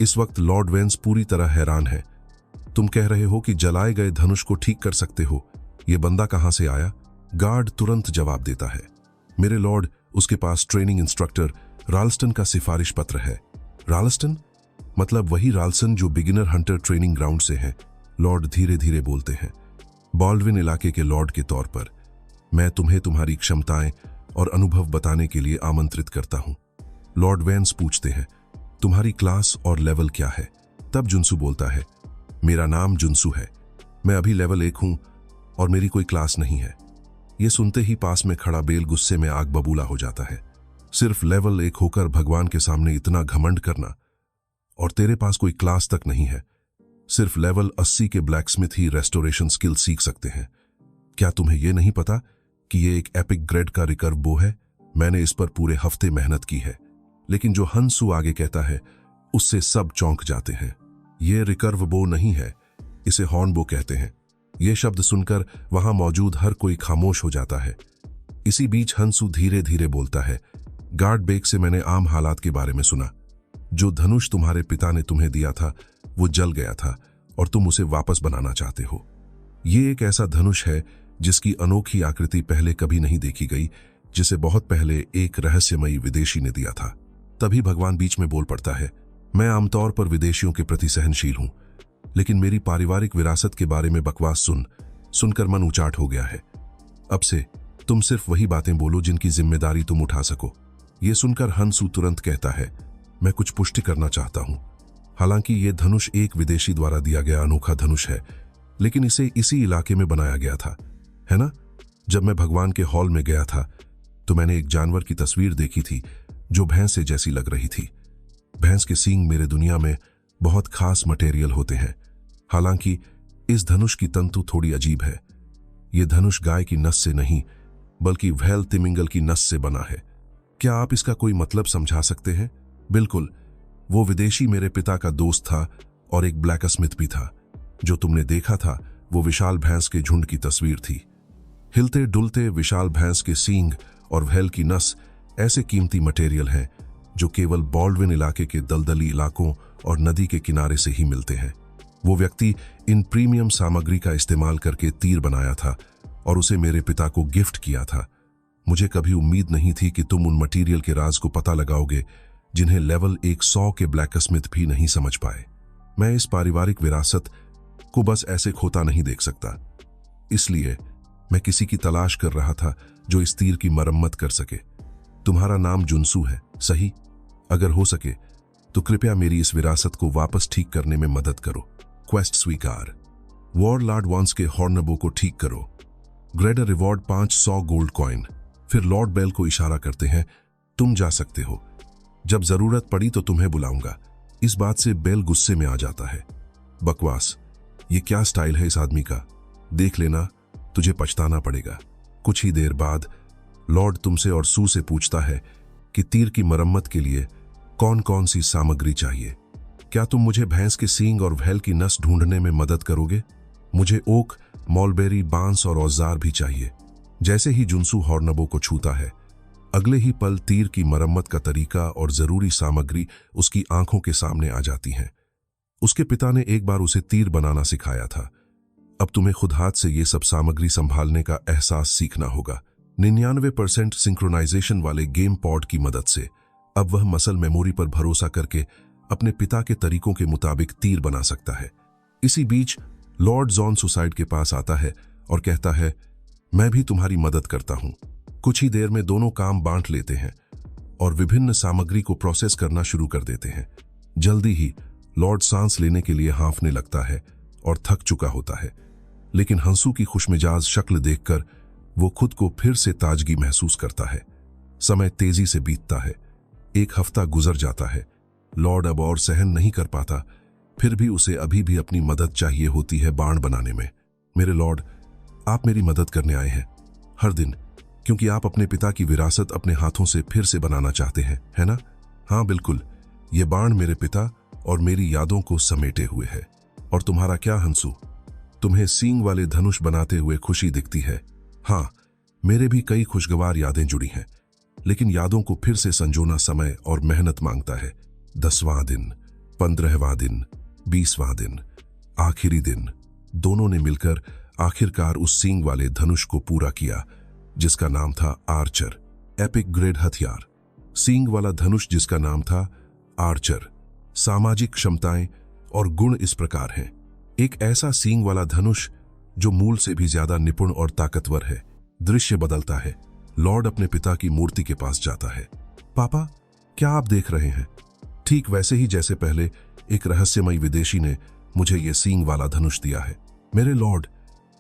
A: इस वक्त लॉर्ड वेंस पूरी तरह हैरान है। तुम कह रहे हो कि जलाए गए धनुष को ठीक कर सकते हो? यह बंदा कहां से आया? गार्ड तुरंत जवाब देता है, मेरे लॉर्ड, उसके पास ट्रेनिंग इंस्ट्रक्टर राल्स्टन का सिफारिश पत्र है। राल्स्टन? मतलब वही राल्सन जो बिगिनर हंटर ट्रेनिंग ग्राउंड से है। लॉर्ड धीरे धीरे बोलते हैं, बॉल्डविन इलाके के लॉर्ड के तौर पर मैं तुम्हें तुम्हारी क्षमताएं और अनुभव बताने के लिए आमंत्रित करता हूं। लॉर्ड वेंस पूछते हैं, तुम्हारी क्लास और लेवल क्या है? तब जुन्सु बोलता है, मेरा नाम जुन्सु है, मैं अभी लेवल 1 हूं और मेरी कोई क्लास नहीं है। यह सुनते ही पास में खड़ा बेल गुस्से में आग बबूला हो जाता है। सिर्फ लेवल 1 होकर भगवान के सामने इतना घमंड करना, और तेरे पास कोई क्लास तक नहीं है। सिर्फ लेवल 80 के ब्लैकस्मिथ ही रेस्टोरेशन स्किल सीख सकते हैं। क्या तुम्हें यह नहीं पता कि यह एक एपिक ग्रेड का रिकर्व बो है? मैंने इस पर पूरे हफ्ते मेहनत की है। लेकिन जो हंसू आगे कहता है उससे सब चौंक जाते हैं। यह रिकर्व बो नहीं है, इसे हॉर्न बो कहते हैं। यह शब्द सुनकर वहां मौजूद हर कोई खामोश हो जाता है। इसी बीच हंसू धीरे धीरे बोलता है, गार्ड बेक से मैंने आम हालात के बारे में सुना। जो धनुष तुम्हारे पिता ने तुम्हें दिया था वो जल गया था और तुम उसे वापस बनाना चाहते हो। ये एक ऐसा धनुष है जिसकी अनोखी आकृति पहले कभी नहीं देखी गई, जिसे बहुत पहले एक रहस्यमयी विदेशी ने दिया था। तभी भगवान बीच में बोल पड़ता है, मैं आमतौर पर विदेशियों के प्रति सहनशील हूं, लेकिन मेरी पारिवारिक विरासत के बारे में बकवास सुनकर मन उचाट हो गया है। अब से तुम सिर्फ वही बातें बोलो जिनकी जिम्मेदारी तुम उठा सको। ये सुनकर हंसू तुरंत कहता है, मैं कुछ पुष्टि करना चाहता हूं। हालांकि यह धनुष एक विदेशी द्वारा दिया गया अनोखा धनुष है, लेकिन इसे इसी इलाके में बनाया गया था, है ना? जब मैं भगवान के हॉल में गया था तो मैंने एक जानवर की तस्वीर देखी थी जो भैंस से जैसी लग रही थी। भैंस के सींग मेरे दुनिया में बहुत खास मटेरियल होते हैं। हालांकि इस धनुष की तंतु थोड़ी अजीब है। यह धनुष गाय की नस से नहीं बल्कि व्हेल तिमिंगल की नस से बना है। क्या आप इसका कोई मतलब समझा सकते हैं? बिल्कुल, वो विदेशी मेरे पिता का दोस्त था और एक ब्लैकस्मिथ भी था। जो तुमने देखा था वो विशाल भैंस के झुंड की तस्वीर थी। हिलते डुलते विशाल भैंस के सींग और व्हेल की नस ऐसे कीमती मटेरियल हैं जो केवल बॉल्डविन इलाके के दलदली इलाकों और नदी के किनारे से ही मिलते हैं। वो व्यक्ति इन प्रीमियम सामग्री का इस्तेमाल करके तीर बनाया था और उसे मेरे पिता को गिफ्ट किया था। मुझे कभी उम्मीद नहीं थी कि तुम उन मटेरियल के राज को पता लगाओगे जिन्हें लेवल 100 के ब्लैकस्मिथ भी नहीं समझ पाए। मैं इस पारिवारिक विरासत को बस ऐसे खोता नहीं देख सकता। इसलिए मैं किसी की तलाश कर रहा था जो इस तीर की मरम्मत कर सके। तुम्हारा नाम जुन्सु है, सही? अगर हो सके तो कृपया मेरी इस विरासत को वापस ठीक करने में मदद करो। क्वेस्ट स्वीकार। वॉरलॉर्ड वॉन्स के हॉर्नबो को ठीक करो। Grader reward 500 gold coin. फिर लॉर्ड बेल को इशारा करते हैं, तुम जा सकते हो। जब जरूरत पड़ी तो तुम्हें बुलाऊंगा। इस बात से बेल गुस्से में आ जाता है। बकवास, ये क्या स्टाइल है इस आदमी का? देख लेना, तुझे पछताना पड़ेगा। कुछ ही देर बाद लॉर्ड तुमसे और सू से पूछता है कि तीर की मरम्मत के लिए कौन कौन सी सामग्री चाहिए। क्या तुम मुझे भैंस के सींग और व्हेल की नस ढूंढने में मदद करोगे? मुझे ओक, मॉलबेरी, बांस और औजार भी चाहिए। जैसे ही जुन्सु हॉर्नबो को छूता है, अगले ही पल तीर की मरम्मत का तरीका और जरूरी सामग्री उसकी आंखों के सामने आ जाती हैं। उसके पिता ने एक बार उसे तीर बनाना सिखाया था। अब तुम्हें खुद हाथ से ये सब सामग्री संभालने का एहसास सीखना होगा। 99% सिंक्रोनाइजेशन वाले गेम पॉड की मदद से अब वह मसल मेमोरी पर भरोसा करके अपने पिता के तरीकों के मुताबिक तीर बना सकता है। इसी बीच लॉर्ड जॉन सुसाइड के पास आता है और कहता है, मैं भी तुम्हारी मदद करता हूं। कुछ ही देर में दोनों काम बांट लेते हैं और विभिन्न सामग्री को प्रोसेस करना शुरू कर देते हैं। जल्दी ही लॉर्ड सांस लेने के लिए हांफने लगता है और थक चुका होता है, लेकिन हंसू की खुशमिजाज शक्ल देखकर वो खुद को फिर से ताजगी महसूस करता है। समय तेजी से बीतता है। 1 हफ्ता गुजर जाता है। लॉर्ड अब और सहन नहीं कर पाता, फिर भी उसे अभी भी अपनी मदद चाहिए होती है बाण बनाने में। मेरे लॉर्ड, आप मेरी मदद करने आए हैं हर दिन, क्योंकि आप अपने पिता की विरासत अपने हाथों से फिर से बनाना चाहते हैं, है ना? हाँ बिल्कुल, ये बाण मेरे पिता और मेरी यादों को समेटे हुए है। और तुम्हारा क्या हंसू, तुम्हें सींग वाले धनुष बनाते हुए खुशी दिखती है? हाँ, मेरे भी कई खुशगवार यादें जुड़ी हैं, लेकिन यादों को फिर से संजोना समय और मेहनत मांगता है। 10वां दिन, 15वां दिन, 20वां दिन, आखिरी दिन, दोनों ने मिलकर आखिरकार उस सींग वाले धनुष को पूरा किया, जिसका नाम था आर्चर, एपिक ग्रेड हथियार। सींग वाला धनुष जिसका नाम था आर्चर। सामाजिक क्षमताएं और गुण इस प्रकार हैं। एक ऐसा सींग वाला धनुष जो मूल से भी ज्यादा निपुण और ताकतवर है। दृश्य बदलता है। लॉर्ड अपने पिता की मूर्ति के पास जाता है। पापा, क्या आप देख रहे हैं? ठीक वैसे ही जैसे पहले एक रहस्यमयी विदेशी ने मुझे ये सींग वाला धनुष दिया है। मेरे लॉर्ड,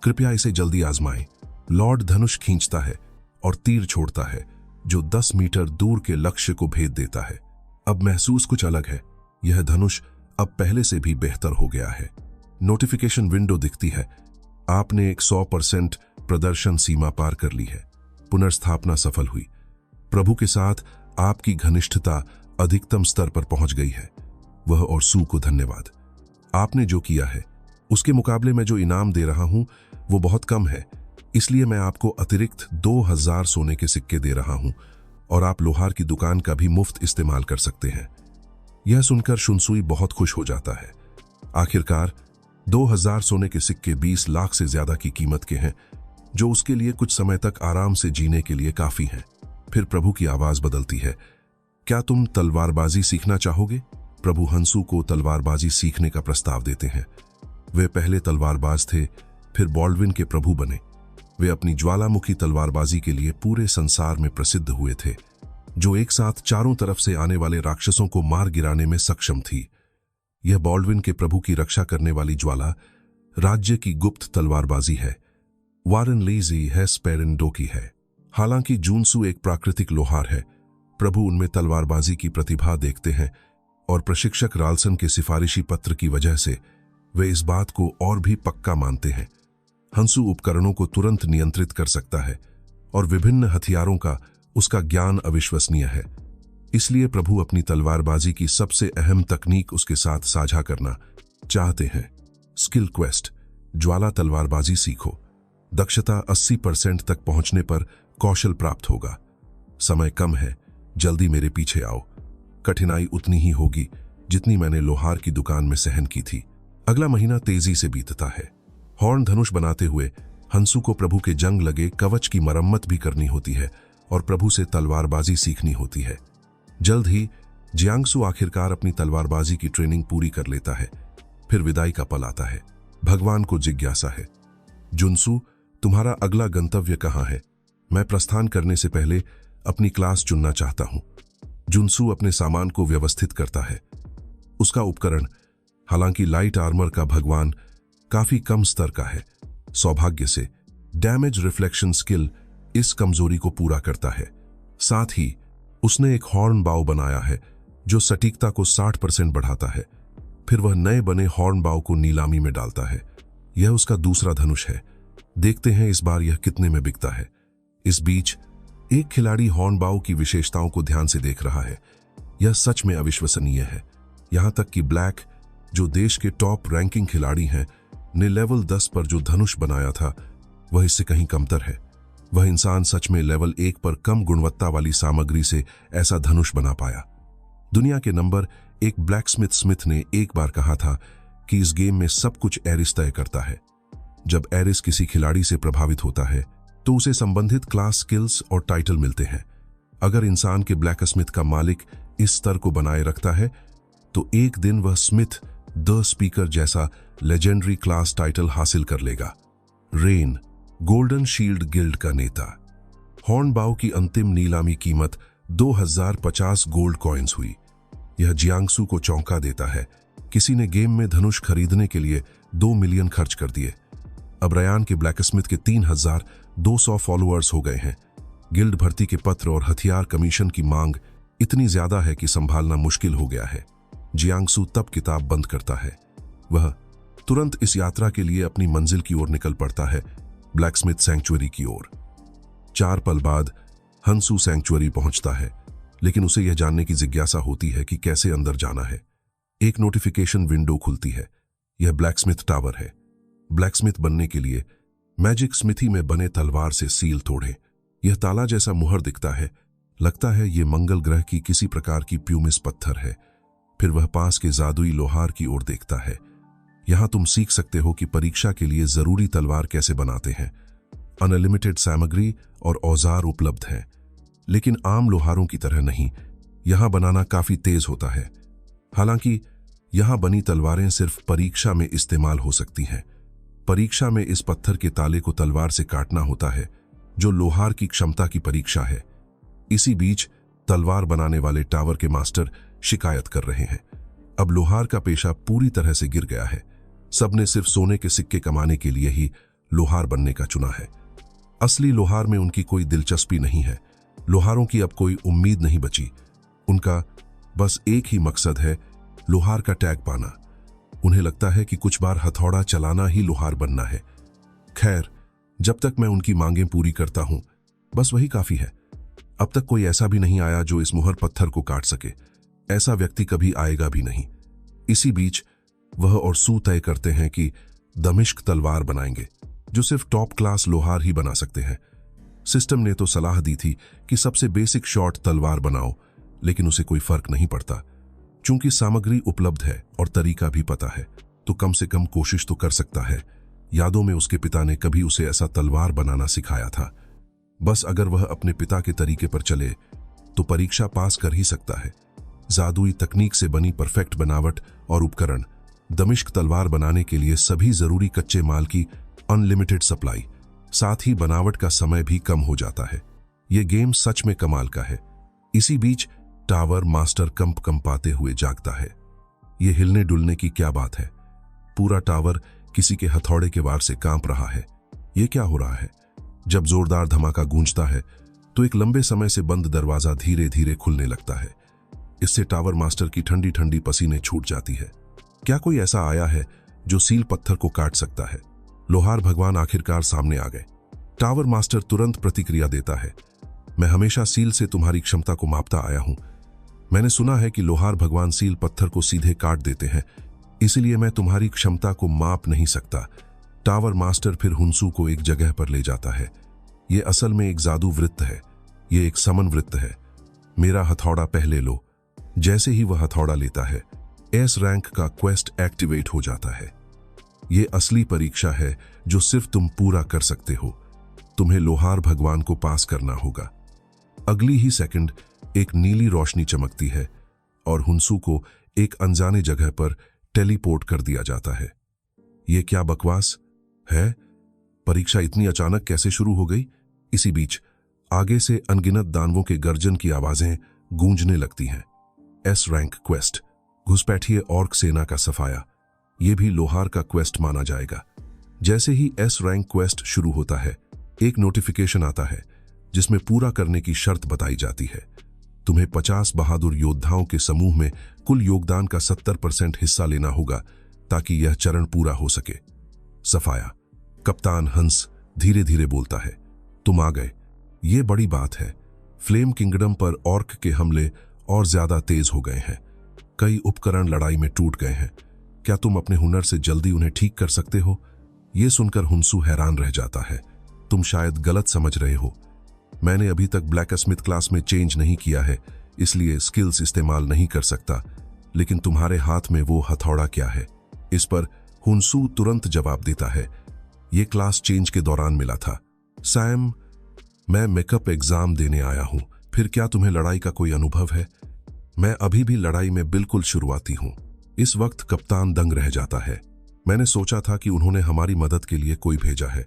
A: कृपया इसे जल्दी आजमाएं। लॉर्ड धनुष खींचता है और तीर छोड़ता है, जो 10 मीटर दूर के लक्ष्य को भेद देता है। अब महसूस कुछ अलग है। यह धनुष अब पहले से भी बेहतर हो गया है। नोटिफिकेशन विंडो दिखती है। आपने एक 100% प्रदर्शन सीमा पार कर ली है। पुनर्स्थापना सफल हुई। प्रभु के साथ आपकी घनिष्ठता अधिकतम स्तर पर पहुंच गई है। वह और सू को धन्यवाद। आपने जो किया है उसके मुकाबले में जो इनाम दे रहा हूं वो बहुत कम है, इसलिए मैं आपको अतिरिक्त 2000 सोने के सिक्के दे रहा हूं और आप लोहार की दुकान का भी मुफ्त इस्तेमाल कर सकते हैं। यह सुनकर शुनसुई बहुत खुश हो जाता है। आखिरकार 2000 सोने के सिक्के 20 लाख से ज्यादा की कीमत के हैं, जो उसके लिए कुछ समय तक आराम से जीने के लिए काफी हैं। फिर प्रभु की आवाज बदलती है, क्या तुम तलवारबाजी सीखना चाहोगे? प्रभु हंसू को तलवारबाजी सीखने का प्रस्ताव देते हैं। वे पहले तलवारबाज थे, फिर बॉल्डविन के प्रभु बने। वे अपनी ज्वालामुखी तलवारबाजी के लिए पूरे संसार में प्रसिद्ध हुए थे, जो एक साथ चारों तरफ से आने वाले राक्षसों को मार गिराने में सक्षम थी। यह बॉल्डविन के प्रभु की रक्षा करने वाली ज्वाला राज्य की गुप्त तलवारबाजी है। वारन लीजी हेस्पेरेंडो की है। हालांकि जूनसू एक प्राकृतिक लोहार है, प्रभु उनमें तलवारबाजी की प्रतिभा देखते हैं और प्रशिक्षक राल्सन के सिफारिशी पत्र की वजह से वे इस बात को और भी पक्का मानते हैं। हंसू उपकरणों को तुरंत नियंत्रित कर सकता है और विभिन्न हथियारों का उसका ज्ञान अविश्वसनीय है। इसलिए प्रभु अपनी तलवारबाजी की सबसे अहम तकनीक उसके साथ साझा करना चाहते हैं। स्किल क्वेस्ट, ज्वाला तलवारबाजी सीखो। दक्षता 80% तक पहुंचने पर कौशल प्राप्त होगा। समय कम है, जल्दी मेरे पीछे आओ। कठिनाई उतनी ही होगी जितनी मैंने लोहार की दुकान में सहन की थी। अगला महीना तेजी से बीतता है। हॉर्न धनुष बनाते हुए हंसू को प्रभु के जंग लगे कवच की मरम्मत भी करनी होती है और प्रभु से तलवारबाजी सीखनी होती है। जल्द ही जियांगसू आखिरकार अपनी तलवारबाजी की ट्रेनिंग पूरी कर लेता है। फिर विदाई का पल आता है। भगवान को जिज्ञासा है, जुनसू, तुम्हारा अगला गंतव्य कहाँ है? मैं प्रस्थान करने से पहले अपनी क्लास चुनना चाहता हूं। जुनसू अपने सामान को व्यवस्थित करता है। उसका उपकरण, हालांकि लाइट आर्मर का भगवान, काफी कम स्तर का है। सौभाग्य से डैमेज रिफ्लेक्शन स्किल इस कमजोरी को पूरा करता है। साथ ही उसने एक हॉर्न बाव बनाया है जो सटीकता को 60% बढ़ाता है। फिर वह नए बने हॉर्न बाव को नीलामी में डालता है। यह उसका दूसरा धनुष है। देखते हैं इस बार यह कितने में बिकता है। इस बीच एक खिलाड़ी हॉर्न बाव की विशेषताओं को ध्यान से देख रहा है। यह सच में अविश्वसनीय है। यहां तक कि ब्लैक, जो देश के टॉप रैंकिंग खिलाड़ी हैं, ने लेवल 10 पर जो धनुष बनाया था वह इससे कहीं कमतर है। वह इंसान सच में लेवल 1 पर कम गुणवत्ता वाली सामग्री से ऐसा धनुष बना पाया। दुनिया के नंबर एक ब्लैकस्मिथ ने एक बार कहा था कि इस गेम में सब कुछ एरिस तय करता है। जब एरिस किसी खिलाड़ी से प्रभावित होता है तो उसे संबंधित क्लास, स्किल्स और टाइटल मिलते हैं। अगर इंसान के ब्लैकस्मिथ का मालिक इस स्तर को बनाए रखता है तो एक दिन वह स्मिथ द स्पीकर जैसा लेजेंडरी क्लास टाइटल हासिल कर लेगा। रेन, गोल्डन शील्ड गिल्ड का नेता। हॉर्नबाउ की अंतिम नीलामी कीमत 2050 गोल्ड कॉइन्स हुई। यह जियांगसू को चौंका देता है। किसी ने गेम में धनुष खरीदने के लिए 2 मिलियन खर्च कर दिए। अब रयान के ब्लैकस्मिथ के 3200 फॉलोअर्स हो गए हैं। गिल्ड भर्ती के पत्र और हथियार कमीशन की मांग इतनी ज्यादा है कि संभालना मुश्किल हो गया है। जियांगसू तब किताब बंद करता है। वह तुरंत इस यात्रा के लिए अपनी मंजिल की ओर निकल पड़ता है, ब्लैकस्मिथ सैंक्चुअरी की ओर। 4 पल बाद हंसू सैंक्चुअरी पहुंचता है, लेकिन उसे यह जानने की जिज्ञासा होती है कि कैसे अंदर जाना है। एक नोटिफिकेशन विंडो खुलती है। यह ब्लैकस्मिथ टावर है। ब्लैकस्मिथ बनने के लिए मैजिक स्मिथी में बने तलवार से सील तोड़ें। यह ताला जैसा मुहर दिखता है। लगता है यह मंगल ग्रह की किसी प्रकार की प्यूमिस पत्थर है। फिर वह पास के जादुई लोहार की ओर देखता है। यहां तुम सीख सकते हो कि परीक्षा के लिए जरूरी तलवार कैसे बनाते हैं। अनलिमिटेड सामग्री और औजार उपलब्ध हैं, लेकिन आम लोहारों की तरह नहीं। यहां बनाना काफी तेज होता है। हालांकि यहां बनी तलवारें सिर्फ परीक्षा में इस्तेमाल हो सकती हैं। परीक्षा में इस पत्थर के ताले को तलवार से काटना होता है, जो लोहार की क्षमता की परीक्षा है। इसी बीच तलवार बनाने वाले टावर के मास्टर शिकायत कर रहे हैं। अब लोहार का पेशा पूरी तरह से गिर गया है। सबने सिर्फ सोने के सिक्के कमाने के लिए ही लोहार बनने का चुना है। असली लोहार में उनकी कोई दिलचस्पी नहीं है। लोहारों की अब कोई उम्मीद नहीं बची। उनका बस एक ही मकसद है, लोहार का टैग पाना। उन्हें लगता है कि कुछ बार हथौड़ा चलाना ही लोहार बनना है। खैर, जब तक मैं उनकी मांगें पूरी करता हूं, बस वही काफी है। अब तक कोई ऐसा भी नहीं आया जो इस मुहर पत्थर को काट सके। ऐसा व्यक्ति कभी आएगा भी नहीं। इसी बीच वह और सू तय करते हैं कि दमिश्क तलवार बनाएंगे, जो सिर्फ टॉप क्लास लोहार ही बना सकते हैं। सिस्टम ने तो सलाह दी थी कि सबसे बेसिक शॉर्ट तलवार बनाओ, लेकिन उसे कोई फर्क नहीं पड़ता। चूंकि सामग्री उपलब्ध है और तरीका भी पता है, तो कम से कम कोशिश तो कर सकता है। यादों में उसके पिता ने कभी उसे ऐसा तलवार बनाना सिखाया था। बस अगर वह अपने पिता के तरीके पर चले तो परीक्षा पास कर ही सकता है। जादुई तकनीक से बनी परफेक्ट बनावट और उपकरण, दमिश्क तलवार बनाने के लिए सभी जरूरी कच्चे माल की अनलिमिटेड सप्लाई, साथ ही बनावट का समय भी कम हो जाता है। यह गेम सच में कमाल का है। इसी बीच टावर मास्टर कंपाते हुए जागता है। यह हिलने डुलने की क्या बात है? पूरा टावर किसी के हथौड़े के वार से कांप रहा है। यह क्या हो रहा है? जब जोरदार धमाका गूंजता है तो एक लंबे समय से बंद दरवाजा धीरे धीरे खुलने लगता है। इससे टावर मास्टर की ठंडी ठंडी पसीने छूट जाती है। क्या कोई ऐसा आया है जो सील पत्थर को काट सकता है? लोहार भगवान आखिरकार सामने आ गए। टावर मास्टर तुरंत प्रतिक्रिया देता है। मैं हमेशा सील से तुम्हारी क्षमता को मापता आया हूं। मैंने सुना है कि लोहार भगवान सील पत्थर को सीधे काट देते हैं, इसलिए मैं तुम्हारी क्षमता को माप नहीं सकता। टावर मास्टर फिर हुंसू को एक जगह पर ले जाता है। यह असल में एक जादू वृत्त है। यह एक समन वृत्त है। मेरा हथौड़ा पहले लो। जैसे ही वह हथौड़ा लेता है, एस रैंक का क्वेस्ट एक्टिवेट हो जाता है। यह असली परीक्षा है जो सिर्फ तुम पूरा कर सकते हो। तुम्हें लोहार भगवान को पास करना होगा। अगली ही सेकंड एक नीली रोशनी चमकती है और हुंसू को एक अनजाने जगह पर टेलीपोर्ट कर दिया जाता है। यह क्या बकवास है? परीक्षा इतनी अचानक कैसे शुरू हो गई? इसी बीच आगे से अनगिनत दानवों के गर्जन की आवाजें गूंजने लगती हैं। एस रैंक क्वेस्ट, घुसपैठिए ऑर्क सेना का सफाया। यह भी लोहार का क्वेस्ट माना जाएगा। जैसे ही एस रैंक क्वेस्ट शुरू होता है, एक नोटिफिकेशन आता है जिसमें पूरा करने की शर्त बताई जाती है। तुम्हें 50 बहादुर योद्धाओं के समूह में कुल योगदान का 70% हिस्सा लेना होगा ताकि यह चरण पूरा हो सके। सफाया। कप्तान हंस धीरे धीरे बोलता है, तुम आ गए। ये बड़ी बात है। फ्लेम किंगडम पर ऑर्क के हमले और ज्यादा तेज हो गए हैं। कई उपकरण लड़ाई में टूट गए हैं। क्या तुम अपने हुनर से जल्दी उन्हें ठीक कर सकते हो? यह सुनकर हुंसू हैरान रह जाता है। तुम शायद गलत समझ रहे हो। मैंने अभी तक ब्लैकस्मिथ क्लास में चेंज नहीं किया है, इसलिए स्किल्स इस्तेमाल नहीं कर सकता। लेकिन तुम्हारे हाथ में वो हथौड़ा क्या है? इस पर हुनसू तुरंत जवाब देता है, ये क्लास चेंज के दौरान मिला था। सैम, मैं मेकअप एग्जाम देने आया हूं। फिर क्या तुम्हें लड़ाई का कोई अनुभव है? मैं अभी भी लड़ाई में बिल्कुल शुरुआती हूं। इस वक्त कप्तान दंग रह जाता है। मैंने सोचा था कि उन्होंने हमारी मदद के लिए कोई भेजा है।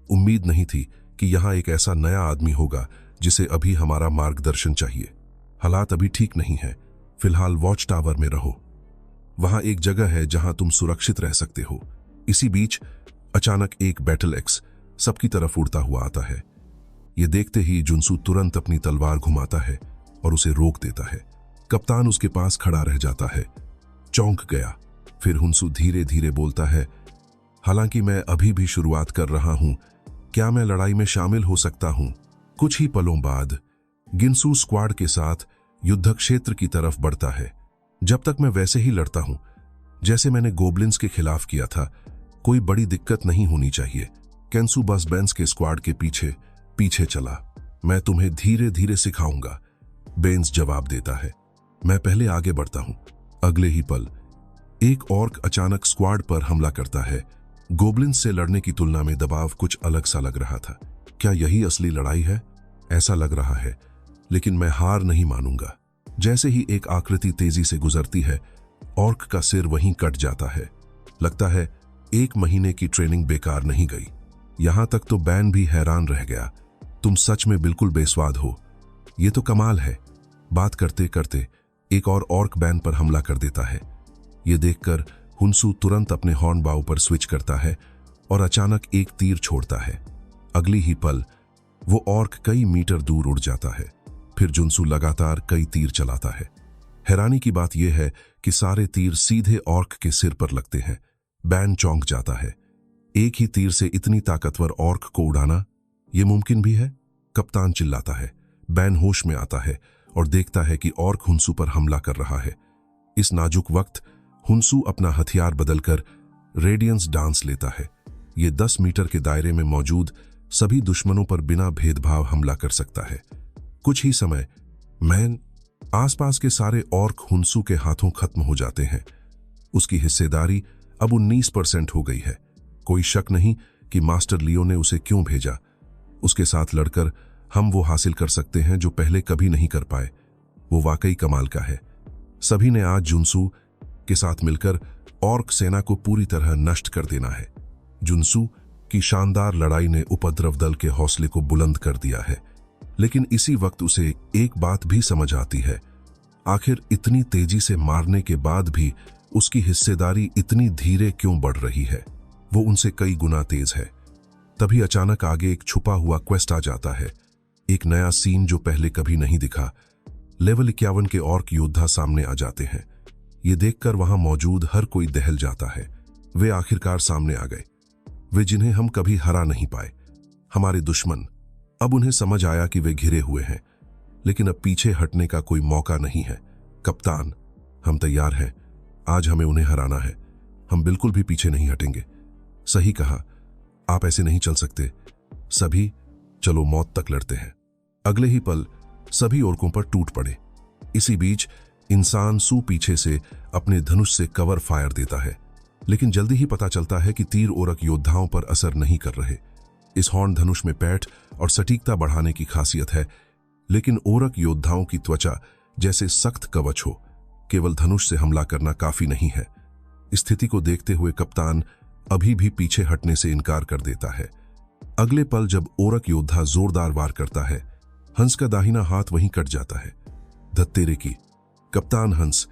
A: उम्मीद नहीं थी कि यहां एक ऐसा नया आदमी होगा जिसे अभी हमारा मार्गदर्शन चाहिए। हालात अभी ठीक नहीं है। फिलहाल वॉच टावर में रहो। वहां एक जगह है जहां तुम सुरक्षित रह सकते हो। इसी बीच अचानक एक बैटल एक्स सबकी तरफ उड़ता हुआ आता है। ये देखते ही जुनसू तुरंत अपनी तलवार घुमाता है और उसे रोक देता है। कप्तान उसके पास खड़ा रह जाता है, चौंक गया। फिर हुनसू धीरे धीरे बोलता है, हालांकि मैं अभी भी शुरुआत कर रहा हूं, क्या मैं लड़ाई में शामिल हो सकता हूं? कुछ ही पलों बाद गिनसू स्क्वाड के साथ युद्ध क्षेत्र की तरफ बढ़ता है। जब तक मैं वैसे ही लड़ता हूं जैसे मैंने गोबलिन्स के खिलाफ किया था, कोई बड़ी दिक्कत नहीं होनी चाहिए। केंसू बस बेंस के स्क्वाड के पीछे पीछे चला। मैं तुम्हें धीरे धीरे सिखाऊंगा, बेंस जवाब देता है। मैं पहले आगे बढ़ता हूं। अगले ही पल एक ऑर्क अचानक स्क्वाड पर हमला करता है। गोबलिन्स से लड़ने की तुलना में दबाव कुछ अलग सा लग रहा था। क्या यही असली लड़ाई है? ऐसा लग रहा है, लेकिन मैं हार नहीं मानूंगा। जैसे ही एक आकृति तेजी से गुजरती है, ऑर्क का सिर वहीं कट जाता है। लगता है 1 महीने की ट्रेनिंग बेकार नहीं गई। यहां तक तो बैन भी हैरान रह गया। तुम सच में बिल्कुल बेस्वाद हो। ये तो कमाल है। बात करते करते एक और ऑर्क बैन पर हमला कर देता है। ये देखकर हुनसू तुरंत अपने हॉर्न बाव पर स्विच करता है और अचानक एक तीर छोड़ता है। अगली ही पल वो ऑर्क कई मीटर दूर उड़ जाता है। फिर जुनसू लगातार कई तीर चलाता है। हैरानी की बात यह है कि सारे तीर सीधे ऑर्क के सिर पर लगते हैं। बैन चौंक जाता है। एक ही तीर से इतनी ताकतवर ऑर्क को उड़ाना, यह मुमकिन भी है? कप्तान चिल्लाता है। बैन होश में आता है और देखता है कि ऑर्क हुनसू पर हमला कर रहा है। इस नाजुक वक्त हुनसू अपना हथियार बदलकर रेडियंस डांस लेता है। ये 10 मीटर के दायरे में मौजूद सभी दुश्मनों पर बिना भेदभाव हमला कर सकता है। कुछ ही समय मैन आसपास के सारे ऑर्क हुनसू के हाथों खत्म हो जाते हैं। उसकी हिस्सेदारी अब 19% हो गई है। कोई शक नहीं कि मास्टर लियो ने उसे क्यों भेजा। उसके साथ लड़कर हम वो हासिल कर सकते हैं जो पहले कभी नहीं कर पाए। वो वाकई कमाल का है। सभी ने आज जुनसू के साथ मिलकर ऑर्क सेना को पूरी तरह नष्ट कर देना है। जुनसू की शानदार लड़ाई ने उपद्रव दल के हौसले को बुलंद कर दिया है, लेकिन इसी वक्त उसे एक बात भी समझ आती है। आखिर इतनी तेजी से मारने के बाद भी उसकी हिस्सेदारी इतनी धीरे क्यों बढ़ रही है? वो उनसे कई गुना तेज है। तभी अचानक आगे एक छुपा हुआ क्वेस्ट आ जाता है। एक नया सीन जो पहले कभी नहीं दिखा। लेवल 51 के ऑर्क योद्धा सामने आ जाते हैं। ये देखकर वहां मौजूद हर कोई दहल जाता है। वे आखिरकार सामने आ गए, वे जिन्हें हम कभी हरा नहीं पाए, हमारे दुश्मन। अब उन्हें समझ आया कि वे घिरे हुए हैं, लेकिन अब पीछे हटने का कोई मौका नहीं है। कप्तान, हम तैयार हैं। आज हमें उन्हें हराना है। हम बिल्कुल भी पीछे नहीं हटेंगे। सही कहा, आप ऐसे नहीं चल सकते। सभी चलो मौत तक लड़ते हैं। अगले ही पल सभी ओरकों पर टूट पड़े। इसी बीच इंसान सू पीछे से अपने धनुष से कवर फायर देता है, लेकिन जल्दी ही पता चलता है कि तीर ओरक योद्धाओं पर असर नहीं कर रहे। इस हॉर्न धनुष में पैठ और सटीकता बढ़ाने की खासियत है, लेकिन ओरक योद्धाओं की त्वचा जैसे सख्त कवच हो। केवल धनुष से हमला करना काफी नहीं है। स्थिति को देखते हुए कप्तान अभी भी पीछे हटने से इनकार कर देता है। अगले पल जब ओरक योद्धा जोरदार वार करता है, हंस का दाहिना हाथ वहीं कट जाता है। धत्तेरे की। कप्तान हंस,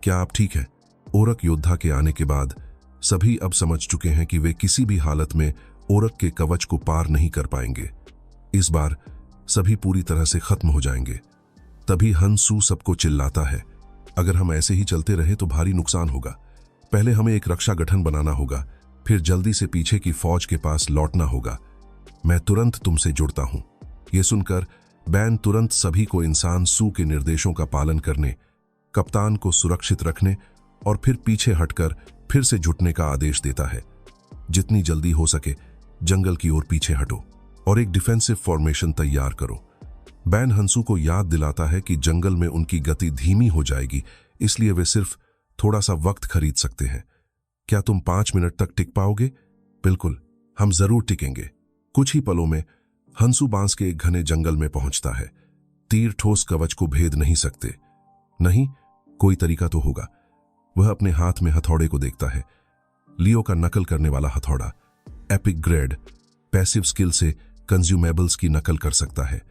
A: क्या आप ठीक हैं? ओरक योद्धा के आने के बाद सभी अब समझ चुके हैं कि वे किसी भी हालत में ओरक के कवच को पार नहीं कर पाएंगे। इस बार सभी पूरी तरह से खत्म हो जाएंगे। तभी हंसू सबको चिल्लाता है, अगर हम ऐसे ही चलते रहे तो भारी नुकसान होगा। पहले हमें एक रक्षा गठन बनाना होगा, फिर जल्दी से पीछे की फौज के पास लौटना होगा। मैं तुरंत तुमसे जुड़ता हूं। यह सुनकर बैन तुरंत सभी को इंसान सू के निर्देशों का पालन करने, कप्तान को सुरक्षित रखने और फिर पीछे हटकर फिर से जुटने का आदेश देता है। जितनी जल्दी हो सके जंगल की ओर पीछे हटो और एक डिफेंसिव फॉर्मेशन तैयार करो। बैन हंसू को याद दिलाता है कि जंगल में उनकी गति धीमी हो जाएगी, इसलिए वे सिर्फ थोड़ा सा वक्त खरीद सकते हैं। क्या तुम 5 मिनट तक टिक पाओगे? बिल्कुल, हम जरूर टिकेंगे। कुछ ही पलों में हंसू बांस के एक घने जंगल में पहुंचता है। तीर ठोस कवच को भेद नहीं सकते। नहीं, कोई तरीका तो होगा। वह अपने हाथ में हथौड़े को देखता है। लियो का नकल करने वाला हथौड़ा, एपिक ग्रेड। पैसिव स्किल से कंज्यूमेबल्स की नकल कर सकता है।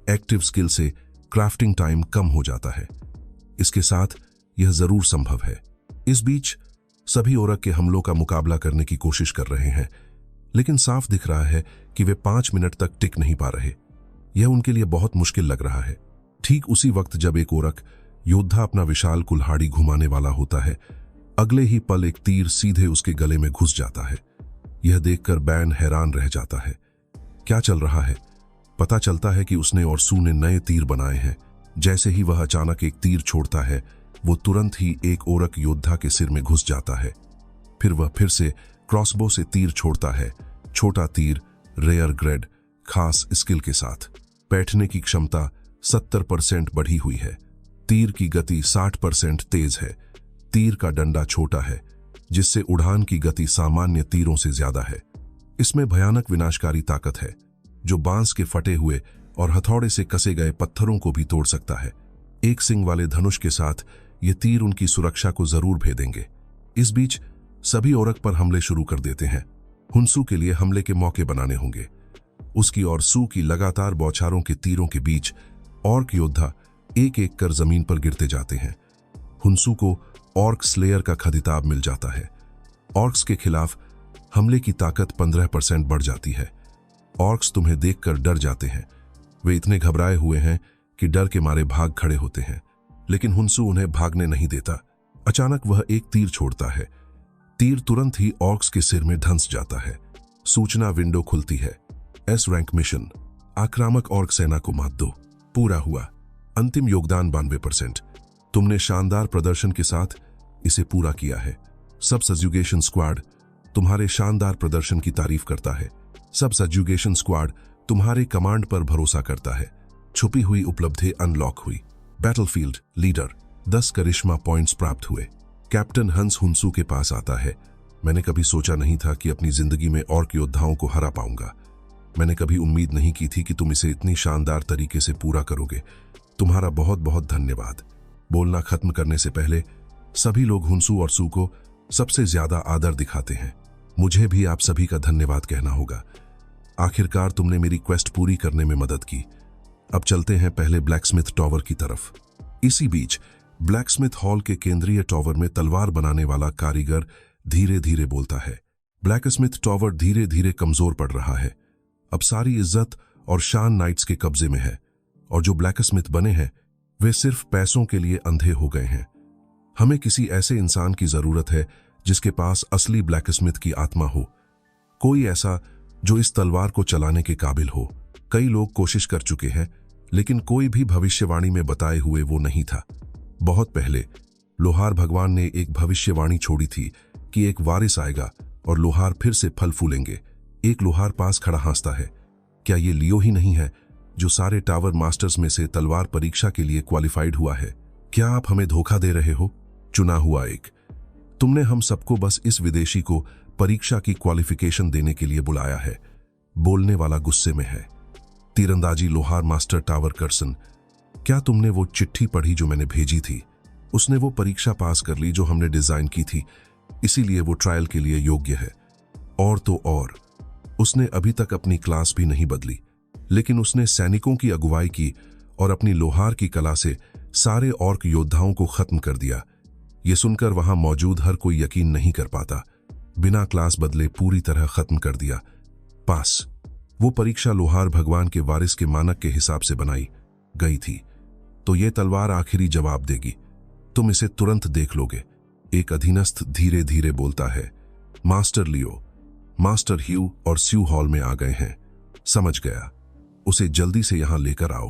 A: एक्टिव स्किल से क्राफ्टिंग टाइम कम हो जाता है। इसके साथ यह जरूर संभव है। इस बीच सभी ओरक के हमलों का मुकाबला करने की कोशिश कर रहे हैं, लेकिन साफ दिख रहा है कि वे 5 मिनट तक टिक नहीं पा रहे। यह उनके लिए बहुत मुश्किल लग रहा है। ठीक उसी वक्त जब एक ओरक योद्धा अपना विशाल कुल्हाड़ी घुमाने वाला होता है, अगले ही पल एक तीर सीधे उसके गले में घुस जाता है। यह देखकर बैन हैरान रह जाता है। क्या चल रहा है? पता चलता है कि उसने और सू ने नए तीर बनाए हैं। जैसे ही वह अचानक एक तीर छोड़ता है, वो तुरंत ही एक ओरक योद्धा के सिर में घुस जाता है। फिर वह फिर से क्रॉसबो से तीर छोड़ता है। छोटा तीर, रेयर ग्रेड, खास स्किल के साथ। बैठने की क्षमता 70% बढ़ी हुई है। तीर की गति 60% तेज है। तीर का डंडा छोटा है, जिससे उड़ान की गति सामान्य तीरों से ज्यादा है। इसमें भयानक विनाशकारी ताकत है, जो बांस के फटे हुए और हथौड़े से कसे गए पत्थरों को भी तोड़ सकता है। एक सिंग वाले धनुष के साथ ये तीर उनकी सुरक्षा को जरूर भेदेंगे। इस बीच सभी ओरक पर हमले शुरू कर देते हैं। हुंसू के लिए हमले के मौके बनाने होंगे। उसकी और सू की लगातार बौछारों के तीरों के बीच ऑर्क योद्धा एक एक कर जमीन पर गिरते जाते हैं। हुंसू को ऑर्क स्लेयर का खिताब मिल जाता है। ऑर्क्स के खिलाफ हमले की ताकत 15% बढ़ जाती है। ऑर्क्स तुम्हें देखकर डर जाते हैं। वे इतने घबराए हुए हैं कि डर के मारे भाग खड़े होते हैं, लेकिन हुंसू उन्हें भागने नहीं देता। अचानक वह एक तीर छोड़ता है। तीर तुरंत ही ऑर्क्स के सिर में धंस जाता है। सूचना विंडो खुलती है। एस रैंक मिशन, आक्रामक ऑर्क सेना को मात दो, पूरा हुआ। अंतिम योगदान 92%। तुमने शानदार प्रदर्शन के साथ इसे पूरा किया है। सब सब्जुगेशन स्क्वाड तुम्हारे शानदार प्रदर्शन की तारीफ करता है। सब सब्जुगेशन स्क्वाड तुम्हारे कमांड पर भरोसा करता है। छुपी हुई उपलब्धि अनलॉक हुई। बैटलफील्ड लीडर 10 करिश्मा पॉइंट्स प्राप्त हुए। कैप्टन हंस हुंसू के पास आता है। मैंने कभी सोचा नहीं था कि अपनी जिंदगी में ऑर्क योद्धाओं को हरा पाऊंगा। मैंने कभी उम्मीद नहीं की थी कि तुम इसे इतनी शानदार तरीके से पूरा करोगे। तुम्हारा बहुत बहुत धन्यवाद। बोलना खत्म करने से पहले सभी लोग हुंसू और सू को सबसे ज्यादा आदर दिखाते हैं। मुझे भी आप सभी का धन्यवाद कहना होगा। आखिरकार तुमने मेरी क्वेस्ट पूरी करने में मदद की। अब चलते हैं पहले ब्लैकस्मिथ टॉवर की तरफ। इसी बीच ब्लैकस्मिथ हॉल के केंद्रीय टॉवर में तलवार बनाने वाला कारीगर धीरे धीरे बोलता है। ब्लैकस्मिथ टॉवर धीरे धीरे कमजोर पड़ रहा है। अब सारी इज्जत और शान नाइट्स के कब्जे में है, और जो ब्लैकस्मिथ बने हैं वे सिर्फ पैसों के लिए अंधे हो गए हैं। हमें किसी ऐसे इंसान की जरूरत है जिसके पास असली ब्लैकस्मिथ की आत्मा हो। कोई ऐसा जो इस तलवार को चलाने के काबिल हो। कई लोग कोशिश कर चुके हैं, लेकिन कोई भी भविष्यवाणी में बताए हुए वो नहीं था। बहुत पहले लोहार भगवान ने एक भविष्यवाणी छोड़ी थी कि एक वारिस आएगा और लोहार फिर से फल फूलेंगे। एक लोहार पास खड़ा हंसता है। क्या ये लियो ही नहीं है जो सारे टावर मास्टर्स में से तलवार परीक्षा के लिए क्वालिफाइड हुआ है? क्या आप हमें धोखा दे रहे हो? चुना हुआ एक, तुमने हम सबको बस इस विदेशी को परीक्षा की क्वालिफिकेशन देने के लिए बुलाया है। बोलने वाला गुस्से में है। तीरंदाजी लोहार मास्टर टावर कर्सन, क्या तुमने वो चिट्ठी पढ़ी जो मैंने भेजी थी? उसने वो परीक्षा पास कर ली जो हमने डिजाइन की थी, इसीलिए वो ट्रायल के लिए योग्य है। और तो और उसने अभी तक अपनी क्लास भी नहीं बदली, लेकिन उसने सैनिकों की अगुवाई की और अपनी लोहार की कला से सारे ऑर्क योद्धाओं को खत्म कर दिया। ये सुनकर वहां मौजूद हर कोई यकीन नहीं कर पाता। बिना क्लास बदले पूरी तरह खत्म कर दिया। पास। वो परीक्षा लोहार भगवान के वारिस के मानक के हिसाब से बनाई गई थी। तो ये तलवार आखिरी जवाब देगी। तुम इसे तुरंत देख लोगे। एक अधीनस्थ धीरे धीरे बोलता है। मास्टर लियो, मास्टर ह्यू और स्यू हॉल में आ गए हैं। समझ गया। उसे जल्दी से यहां लेकर आओ।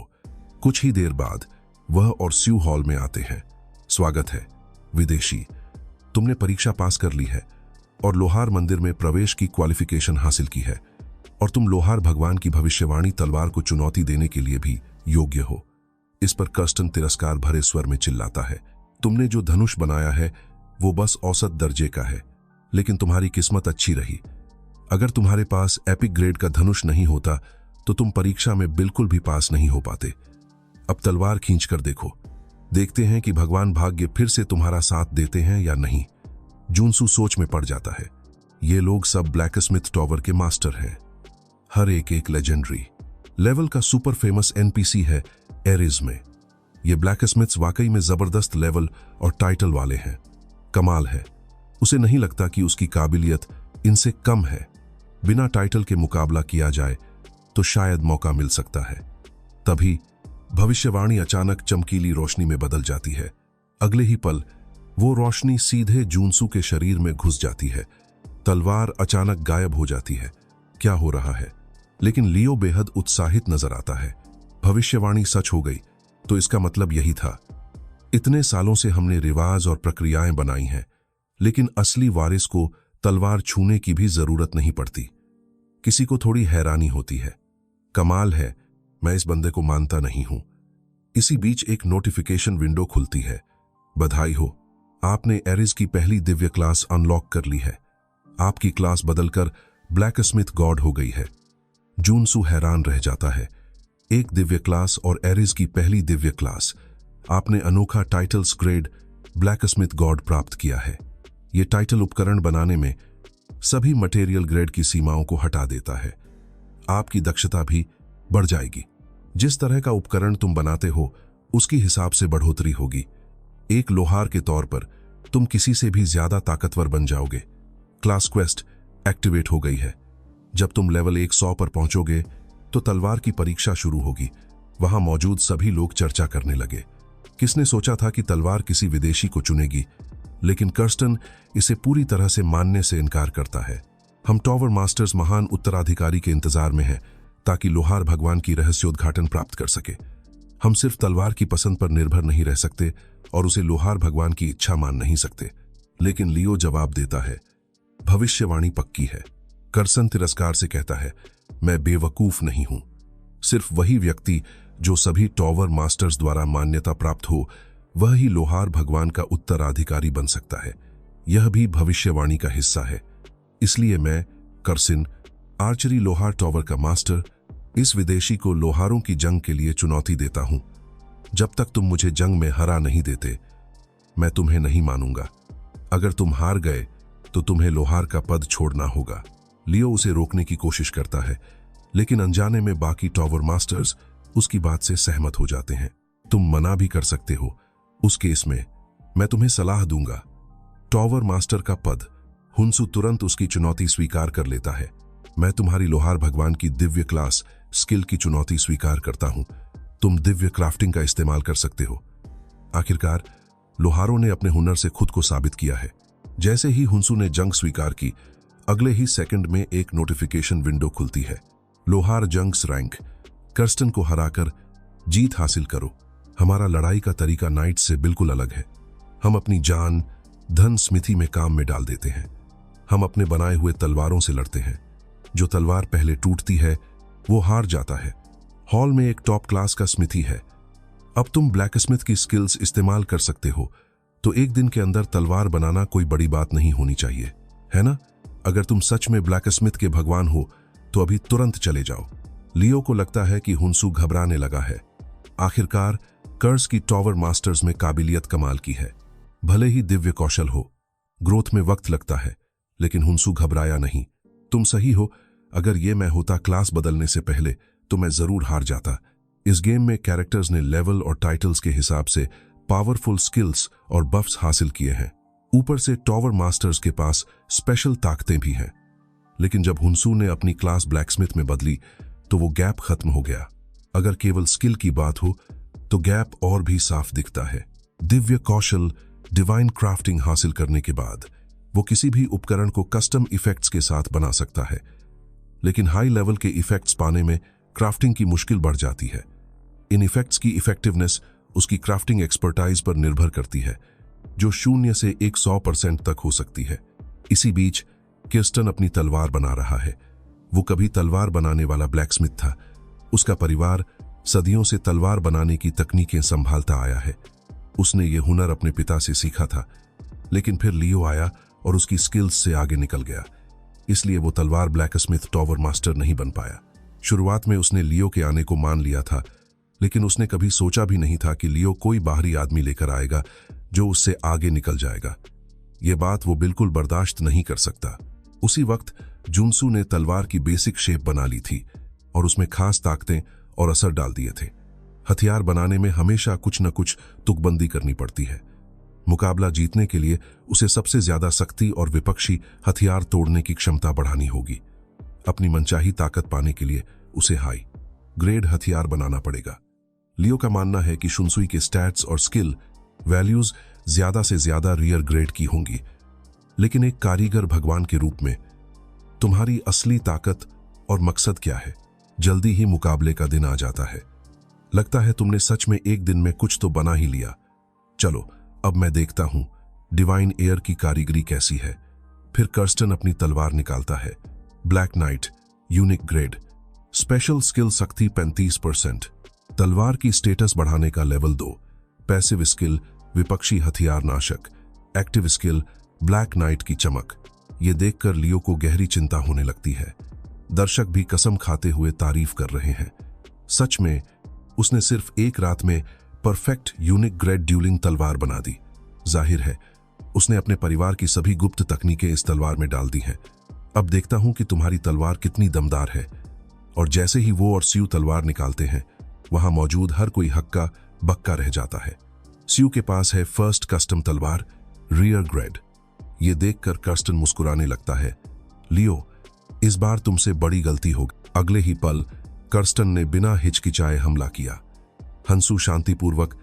A: कुछ ही देर बाद वह और स्यू हॉल में आते हैं। स्वागत है विदेशी, तुमने परीक्षा पास कर ली है और लोहार मंदिर में प्रवेश की क्वालिफिकेशन हासिल की है, और तुम लोहार भगवान की भविष्यवाणी तलवार को चुनौती देने के लिए भी योग्य हो। इस पर कर्स्टन तिरस्कार भरे स्वर में चिल्लाता है। तुमने जो धनुष बनाया है वो बस औसत दर्जे का है, लेकिन तुम्हारी किस्मत अच्छी रही। अगर तुम्हारे पास एपिक ग्रेड का धनुष नहीं होता तो तुम परीक्षा में बिल्कुल भी पास नहीं हो पाते। अब तलवार खींचकर देखो, देखते हैं कि भगवान भाग्य फिर से तुम्हारा साथ देते हैं या नहीं। जूनसू सोच में पड़ जाता है। ये लोग सब ब्लैकस्मिथ टॉवर के मास्टर हैं। हर एक लेजेंडरी लेवल का सुपर फेमस एनपीसी है एरिज में। ये ब्लैकस्मिथ्स वाकई में जबरदस्त लेवल और टाइटल वाले हैं। कमाल है, उसे नहीं लगता कि उसकी काबिलियत इनसे कम है। बिना टाइटल के मुकाबला किया जाए तो शायद मौका मिल सकता है। तभी भविष्यवाणी अचानक चमकीली रोशनी में बदल जाती है। अगले ही पल वो रोशनी सीधे जूनसू के शरीर में घुस जाती है। तलवार अचानक गायब हो जाती है। क्या हो रहा है? लेकिन लियो बेहद उत्साहित नजर आता है। भविष्यवाणी सच हो गई तो इसका मतलब यही था। इतने सालों से हमने रिवाज और प्रक्रियाएं बनाई हैं, लेकिन असली वारिस को तलवार छूने की भी जरूरत नहीं पड़ती। किसी को थोड़ी हैरानी होती है। कमाल है, मैं इस बंदे को मानता नहीं हूं। इसी बीच एक नोटिफिकेशन विंडो खुलती है। बधाई हो, आपने एरिज की पहली दिव्य क्लास अनलॉक कर ली है। आपकी क्लास बदलकर ब्लैकस्मिथ गॉड हो गई है। जूनसू हैरान रह जाता है। एक दिव्य क्लास और एरिज की पहली दिव्य क्लास। आपने अनोखा टाइटल्स ग्रेड ब्लैकस्मिथ गॉड प्राप्त किया है। यह टाइटल उपकरण बनाने में सभी मटेरियल ग्रेड की सीमाओं को हटा देता है। आपकी दक्षता भी बढ़ जाएगी। जिस तरह का उपकरण तुम बनाते हो उसकी हिसाब से बढ़ोतरी होगी। एक लोहार के तौर पर तुम किसी से भी ज्यादा ताकतवर बन जाओगे। क्लास क्वेस्ट एक्टिवेट हो गई है। जब तुम लेवल 100 पर पहुंचोगे तो तलवार की परीक्षा शुरू होगी। वहां मौजूद सभी लोग चर्चा करने लगे। किसने सोचा था कि तलवार किसी विदेशी को चुनेगी, लेकिन कर्स्टन इसे पूरी तरह से मानने से इनकार करता है। हम टॉवर मास्टर्स महान उत्तराधिकारी के इंतजार में हैं ताकि लोहार भगवान की रहस्योद्घाटन प्राप्त कर सके। हम सिर्फ तलवार की पसंद पर निर्भर नहीं रह सकते और उसे लोहार भगवान की इच्छा मान नहीं सकते। लेकिन लियो जवाब देता है, भविष्यवाणी पक्की है। कर्सन तिरस्कार से कहता है, मैं बेवकूफ नहीं हूं। सिर्फ वही व्यक्ति जो सभी टॉवर मास्टर्स द्वारा मान्यता प्राप्त हो, वह ही लोहार भगवान का उत्तराधिकारी बन सकता है। यह भी भविष्यवाणी का हिस्सा है। इसलिए मैं, कर्सिन, आर्चरी लोहार टॉवर का मास्टर, इस विदेशी को लोहारों की जंग के लिए चुनौती देता हूं। जब तक तुम मुझे जंग में हरा नहीं देते, मैं तुम्हें नहीं मानूंगा। अगर तुम हार गए तो तुम्हें लोहार का पद छोड़ना होगा। लियो उसे रोकने की कोशिश करता है, लेकिन अनजाने में बाकी टॉवर मास्टर्स उसकी बात से सहमत हो जाते हैं। तुम मना भी कर सकते हो। उस केस में मैं तुम्हें सलाह दूंगा। टॉवर मास्टर का पद। हुंसू तुरंत उसकी चुनौती स्वीकार कर लेता है। मैं तुम्हारी लोहार भगवान की दिव्य क्लास स्किल की चुनौती स्वीकार करता हूं। तुम दिव्य क्राफ्टिंग का इस्तेमाल कर सकते हो। आखिरकार लोहारों ने अपने हुनर से खुद को साबित किया है। जैसे ही हुंसू ने जंग स्वीकार की, अगले ही सेकंड में एक नोटिफिकेशन विंडो खुलती है। लोहार जंग्स रैंक, कर्स्टन को हराकर जीत हासिल करो। हमारा लड़ाई का तरीका नाइट से बिल्कुल अलग है। हम अपनी जान, धन स्मिथी में काम में डाल देते हैं। हम अपने बनाए हुए तलवारों से लड़ते हैं। जो तलवार पहले टूटती है वो हार जाता है। हॉल में एक टॉप क्लास का स्मिथी है। अब तुम ब्लैकस्मिथ की स्किल्स इस्तेमाल कर सकते हो, तो एक दिन के अंदर तलवार बनाना कोई बड़ी बात नहीं होनी चाहिए, है ना? अगर तुम सच में ब्लैकस्मिथ के भगवान हो तो अभी तुरंत चले जाओ। लियो को लगता है कि हुंसू घबराने लगा है। आखिरकार कर्स की टॉवर मास्टर्स में काबिलियत कमाल की है। भले ही दिव्य कौशल हो, ग्रोथ में वक्त लगता है, लेकिन हुंसू घबराया नहीं। तुम सही हो। अगर ये मैं होता क्लास बदलने से पहले तो मैं जरूर हार जाता। इस गेम में कैरेक्टर्स ने लेवल और टाइटल्स के हिसाब से पावरफुल स्किल्स और बफ्स हासिल किए हैं। ऊपर से टॉवर मास्टर्स के पास स्पेशल ताकतें भी हैं। लेकिन जब हुंसू ने अपनी क्लास ब्लैकस्मिथ में बदली तो वो गैप खत्म हो गया। अगर केवल स्किल की बात हो तो गैप और भी साफ दिखता है। दिव्य कौशल, डिवाइन क्राफ्टिंग हासिल करने के बाद वो किसी भी उपकरण को कस्टम इफेक्ट्स के साथ बना सकता है, लेकिन हाई लेवल के इफेक्ट्स पाने में क्राफ्टिंग की मुश्किल बढ़ जाती है। इन इफेक्ट्स की इफेक्टिवनेस उसकी क्राफ्टिंग एक्सपर्टाइज पर निर्भर करती है, जो 0 से 100% तक हो सकती है। इसी बीच किर्स्टन अपनी तलवार बना रहा है। वो कभी तलवार बनाने वाला ब्लैकस्मिथ था। उसका परिवार सदियों से तलवार बनाने की तकनीकें संभालता आया है। उसने ये हुनर अपने पिता से सीखा था। लेकिन फिर लियो आया और उसकी स्किल्स से आगे निकल गया, इसलिए वो तलवार ब्लैकस्मिथ टावर मास्टर नहीं बन पाया। शुरुआत में उसने लियो के आने को मान लिया था, लेकिन उसने कभी सोचा भी नहीं था कि लियो कोई बाहरी आदमी लेकर आएगा जो उससे आगे निकल जाएगा। ये बात वो बिल्कुल बर्दाश्त नहीं कर सकता। उसी वक्त जुनसू ने तलवार की बेसिक शेप बना ली थी और उसमें खास ताकतें और असर डाल दिए थे। हथियार बनाने में हमेशा कुछ न कुछ तुकबंदी करनी पड़ती है। मुकाबला जीतने के लिए उसे सबसे ज्यादा सख्ती और विपक्षी हथियार तोड़ने की क्षमता बढ़ानी होगी। अपनी मनचाही ताकत पाने के लिए उसे हाई ग्रेड हथियार बनाना पड़ेगा। लियो का मानना है कि शुनसुई के स्टैट्स और स्किल वैल्यूज ज्यादा से ज्यादा रियर ग्रेड की होंगी, लेकिन एक कारीगर भगवान के रूप में तुम्हारी असली ताकत और मकसद क्या है? जल्दी ही मुकाबले का दिन आ जाता है। लगता है तुमने सच में एक दिन में कुछ तो बना ही लिया। चलो अब मैं देखता हूं डिवाइन एयर की कारीगरी कैसी है। फिर कर्स्टन अपनी तलवार निकालता है। Black night unique grade, special skill शक्ति 35%, तलवार की स्टेटस बढ़ाने का लेवल 2, पैसिव स्किल विपक्षी हथियार नाशक, एक्टिव स्किल ब्लैक नाइट की चमक। ये देखकर लियो को गहरी चिंता होने लगती है। दर्शक भी कसम खाते हुए तारीफ कर रहे हैं। सच में उसने सिर्फ एक रात में परफेक्ट यूनिक ग्रेड ड्यूलिंग तलवार बना दी। जाहिर है उसने अपने परिवार की सभी गुप्त तकनीकें इस तलवार में डाल दी हैं। अब देखता हूं कि तुम्हारी तलवार कितनी दमदार है। और जैसे ही वो और स्यू तलवार निकालते हैं, वहां मौजूद हर कोई हक्का बक्का रह जाता है। स्यू के पास है फर्स्ट कस्टम तलवार रियर ग्रेड। ये देखकर कर्स्टन मुस्कुराने लगता है। लियो, इस बार तुमसे बड़ी गलती होगी। अगले ही पल कर्स्टन ने बिना हिचकिचाए हमला किया। हंसू शांतिपूर्वक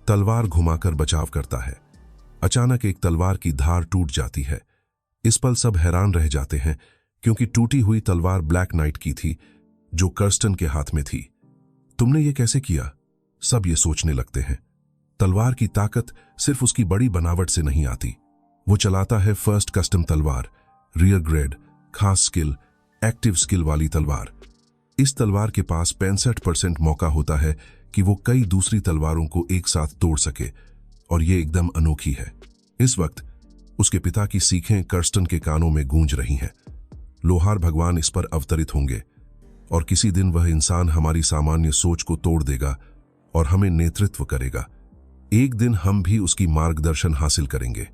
A: तलवार घुमाकर बचाव करता है। अचानक एक तलवार की धार टूट जाती है। इस पल सब हैरान रह जाते हैं, क्योंकि टूटी हुई तलवार ब्लैक नाइट की थी जो कर्स्टन के हाथ में थी। तुमने ये कैसे किया? सब ये सोचने लगते हैं। तलवार की ताकत सिर्फ उसकी बड़ी बनावट से नहीं आती। वो चलाता है फर्स्ट कस्टम तलवार रियर ग्रेड, खास स्किल एक्टिव स्किल वाली तलवार। इस तलवार के पास 65% मौका होता है कि वो कई दूसरी तलवारों को एक साथ तोड़ सके, और ये एकदम अनोखी है। इस वक्त उसके पिता की सीखें कर्स्टन के कानों में गूंज रही हैं। लोहार भगवान इस पर अवतरित होंगे और किसी दिन वह इंसान हमारी सामान्य सोच को तोड़ देगा और हमें नेतृत्व करेगा। एक दिन हम भी उसकी मार्गदर्शन हासिल करेंगे।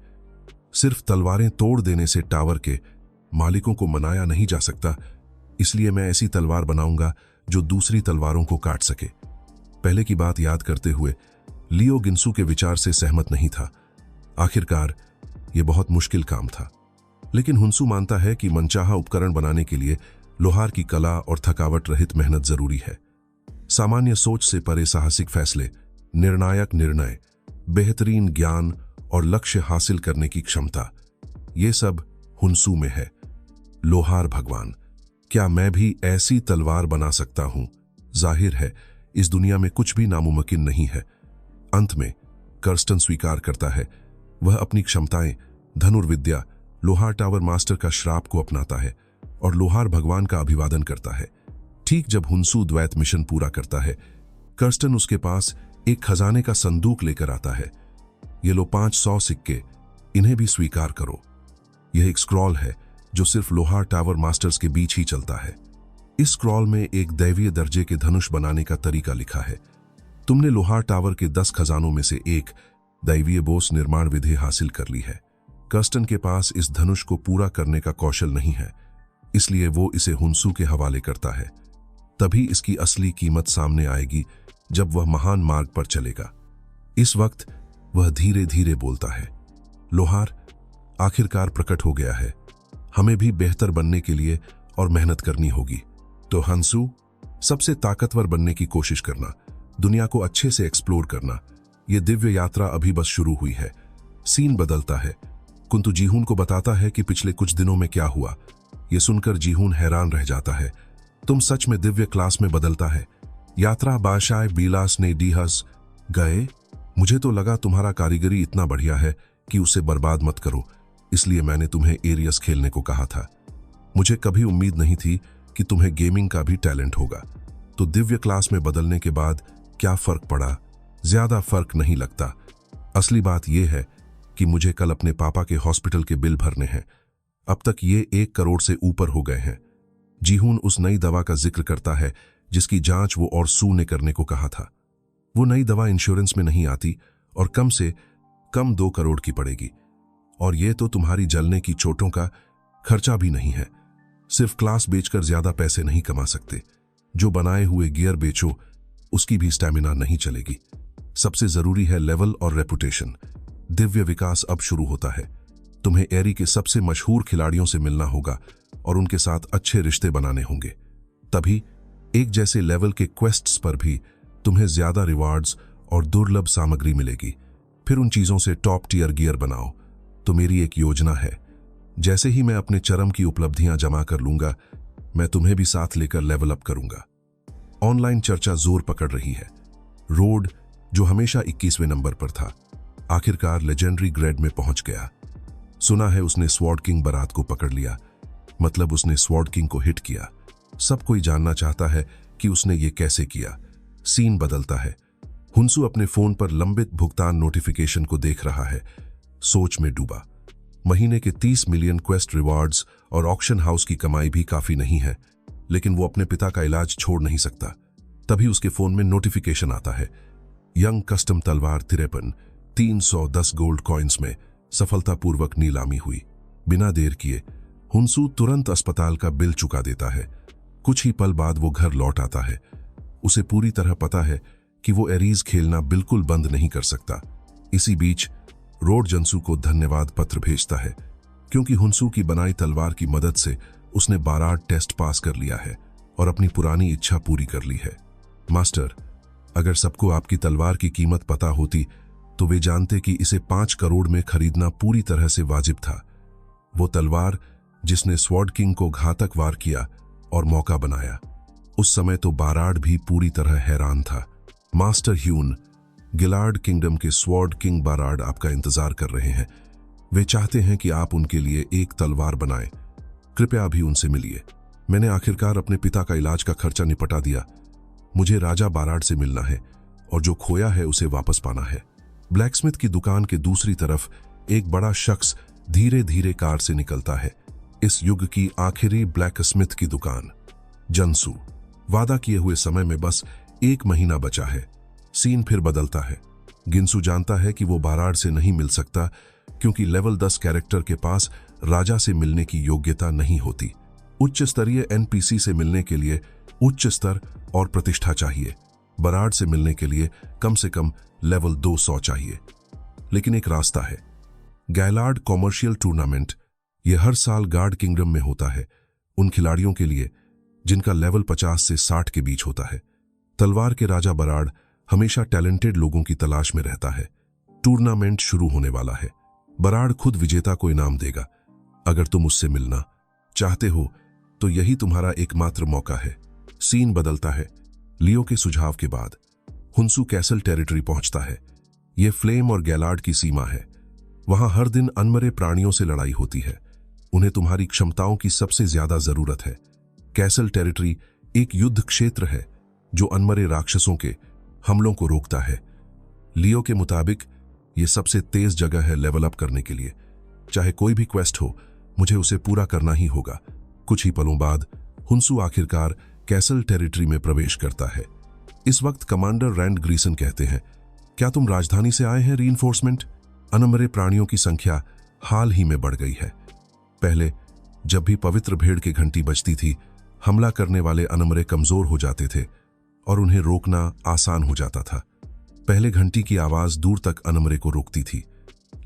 A: सिर्फ तलवारें तोड़ देने से टावर के मालिकों को मनाया नहीं जा सकता, इसलिए मैं ऐसी तलवार बनाऊंगा जो दूसरी तलवारों को काट सके। पहले की बात याद करते हुए लियो गिनसू के विचार से सहमत नहीं था। आखिरकार यह बहुत मुश्किल काम था, लेकिन हुनसू मानता है कि मनचाहा उपकरण बनाने के लिए लोहार की कला और थकावट रहित मेहनत जरूरी है। सामान्य सोच से परे साहसिक फैसले, निर्णायक निर्णय, बेहतरीन ज्ञान और लक्ष्य हासिल करने की क्षमता, ये सब हुनसू में है। लोहार भगवान, क्या मैं भी ऐसी तलवार बना सकता हूं? जाहिर है इस दुनिया में कुछ भी नामुमकिन नहीं है। अंत में कर्स्टन स्वीकार करता है। वह अपनी क्षमताएं, धनुर्विद्या, लोहार टावर मास्टर का श्राप को अपनाता है और लोहार भगवान का अभिवादन करता है। ठीक जब हुनसू द्वैत मिशन पूरा करता है, कर्स्टन उसके पास एक खजाने का संदूक लेकर आता है। ये लो 500 सिक्के, इन्हें भी स्वीकार करो। यह एक स्क्रॉल है जो सिर्फ लोहार टावर मास्टर्स के बीच ही चलता है। इस स्क्रॉल में एक दैवीय दर्जे के धनुष बनाने का तरीका लिखा है। तुमने लोहार टावर के 10 खजानों में से एक दैवीय बोस निर्माण विधि हासिल कर ली है। कर्स्टन के पास इस धनुष को पूरा करने का कौशल नहीं है, इसलिए वो इसे हुनसू के हवाले करता है। तभी इसकी असली कीमत सामने आएगी जब वह महान मार्ग पर चलेगा। इस वक्त वह धीरे धीरे बोलता है, लोहार आखिरकार प्रकट हो गया है। हमें भी बेहतर बनने के लिए और मेहनत करनी होगी। तो हंसू, सबसे ताकतवर बनने की कोशिश करना, दुनिया को अच्छे से एक्सप्लोर करना। यह दिव्य यात्रा अभी बस शुरू हुई है। सीन बदलता है। कुंतु जीहून को बताता है कि पिछले कुछ दिनों में क्या हुआ। यह सुनकर जीहून हैरान रह जाता है। तुम सच में दिव्य क्लास में बदलता है। यात्रा बादशाह बीलास ने डीहस गए। मुझे तो लगा तुम्हारा कारीगरी इतना बढ़िया है कि उसे बर्बाद मत करो, इसलिए मैंने तुम्हें एरियस खेलने को कहा था। मुझे कभी उम्मीद नहीं थी कि तुम्हें गेमिंग का भी टैलेंट होगा। तो दिव्य क्लास में बदलने के बाद क्या फर्क पड़ा? ज्यादा फर्क नहीं लगता। असली बात यह है कि मुझे कल अपने पापा के हॉस्पिटल के बिल भरने हैं। अब तक ये 1 करोड़ से ऊपर हो गए हैं। जीहून उस नई दवा का जिक्र करता है जिसकी जांच वो और सू ने करने को कहा था। वो नई दवा इंश्योरेंस में नहीं आती और कम से कम 2 करोड़ की पड़ेगी। और ये तो तुम्हारी जलने की चोटों का खर्चा भी नहीं है। सिर्फ क्लास बेचकर ज्यादा पैसे नहीं कमा सकते। जो बनाए हुए गियर बेचो उसकी भी स्टैमिना नहीं चलेगी। सबसे जरूरी है लेवल और रेपुटेशन। दिव्य विकास अब शुरू होता है। तुम्हें एरी के सबसे मशहूर खिलाड़ियों से मिलना होगा और उनके साथ अच्छे रिश्ते बनाने होंगे। तभी एक जैसे लेवल के क्वेस्ट्स पर भी तुम्हें ज्यादा रिवार्ड्स और दुर्लभ सामग्री मिलेगी। फिर उन चीजों से टॉप टियर गियर बनाओ। तो मेरी एक योजना है, जैसे ही मैं अपने चरम की उपलब्धियां जमा कर लूंगा, मैं तुम्हें भी साथ लेकर लेवल अप करूंगा। ऑनलाइन चर्चा जोर पकड़ रही है। रोड, जो हमेशा 21वें नंबर पर था, आखिरकार लेजेंडरी ग्रेड में पहुंच गया। सुना है उसने स्वॉर्ड किंग बारात को पकड़ लिया, मतलब उसने स्वॉर्ड किंग को हिट किया। सब कोई जानना चाहता है कि उसने ये कैसे किया। सीन बदलता है। हुंसू अपने फोन पर लंबित भुगतान नोटिफिकेशन को देख रहा है, सोच में डूबा। महीने के 30 मिलियन क्वेस्ट रिवार्ड्स और ऑक्शन हाउस की कमाई भी काफी नहीं है, लेकिन वो अपने पिता का इलाज छोड़ नहीं सकता। तभी उसके फोन में नोटिफिकेशन आता है, यंग कस्टम तलवार 53 310 गोल्ड कॉइन्स में सफलतापूर्वक नीलामी हुई। बिना देर किए हुंसू तुरंत अस्पताल का बिल चुका देता है। कुछ ही पल बाद वो घर लौट आता है। उसे पूरी तरह पता है कि वो एरीज खेलना बिल्कुल बंद नहीं कर सकता। इसी बीच रोड जंसू को धन्यवाद पत्र भेजता है, क्योंकि हुंसू की बनाई तलवार की मदद से उसने बारात टेस्ट पास कर लिया है और अपनी पुरानी इच्छा पूरी कर ली है। मास्टर, अगर सबको आपकी तलवार की कीमत पता होती तो वे जानते कि इसे 5 करोड़ में खरीदना पूरी तरह से वाजिब था। वो तलवार जिसने स्वॉर्ड किंग को घातक वार किया और मौका बनाया। उस समय तो बाराड भी पूरी तरह हैरान था। मास्टर ह्यून, गिलार्ड किंगडम के स्वॉर्ड किंग बाराड आपका इंतजार कर रहे हैं। वे चाहते हैं कि आप उनके लिए एक तलवार बनाएं। कृपया अभी उनसे मिलिए। मैंने आखिरकार अपने पिता का इलाज का खर्चा निपटा दिया। मुझे राजा बाराड से मिलना है और जो खोया है उसे वापस पाना है। ब्लैकस्मिथ की दुकान के दूसरी तरफ एक बड़ा शख्स धीरे धीरे कार से निकलता है। इस युग की आखिरी ब्लैकस्मिथ की दुकान। जंसू, वादा किए हुए समय में बस 1 महीना बचा है। सीन फिर बदलता है। गिनसू जानता है कि वो बाराड से नहीं मिल सकता, क्योंकि लेवल 10 कैरेक्टर के पास राजा से मिलने की योग्यता नहीं होती। उच्च स्तरीय एनपीसी से मिलने के लिए उच्च स्तर और प्रतिष्ठा चाहिए। बाराड से मिलने के लिए कम से कम लेवल 200 चाहिए। लेकिन एक रास्ता है, गैलार्ड कॉमर्शियल टूर्नामेंट। यह हर साल गार्ड किंगडम में होता है, उन खिलाड़ियों के लिए जिनका लेवल 50 से 60 के बीच होता है। तलवार के राजा बाराड हमेशा टैलेंटेड लोगों की तलाश में रहता है। टूर्नामेंट शुरू होने वाला है। बाराड खुद विजेता को इनाम देगा। अगर तुम उससे मिलना चाहते हो तो यही तुम्हारा एकमात्र मौका है। सीन बदलता है। लियो के सुझाव के बाद हुंसू कैसल टेरिटरी पहुंचता है। यह फ्लेम और गैलार्ड की सीमा है। वहां हर दिन अनमरे प्राणियों से लड़ाई होती है। उन्हें तुम्हारी क्षमताओं की सबसे ज्यादा जरूरत है। कैसल टेरिटरी एक युद्ध क्षेत्र है जो अनमरे राक्षसों के हमलों को रोकता है। लियो के मुताबिक यह सबसे तेज जगह है लेवल अप करने के लिए। चाहे कोई भी क्वेस्ट हो, मुझे उसे पूरा करना ही होगा। कुछ ही पलों बाद हुंसू आखिरकार कैसल टेरिटरी में प्रवेश करता है। इस वक्त कमांडर रैंड ग्रीसन कहते हैं, क्या तुम राजधानी से आए हैं रीइंफोर्समेंट? अनमरे प्राणियों की संख्या हाल ही में बढ़ गई है। पहले जब भी पवित्र भेड़ की घंटी बजती थी, हमला करने वाले अनमरे कमजोर हो जाते थे और उन्हें रोकना आसान हो जाता था। पहले घंटी की आवाज दूर तक अनमरे को रोकती थी,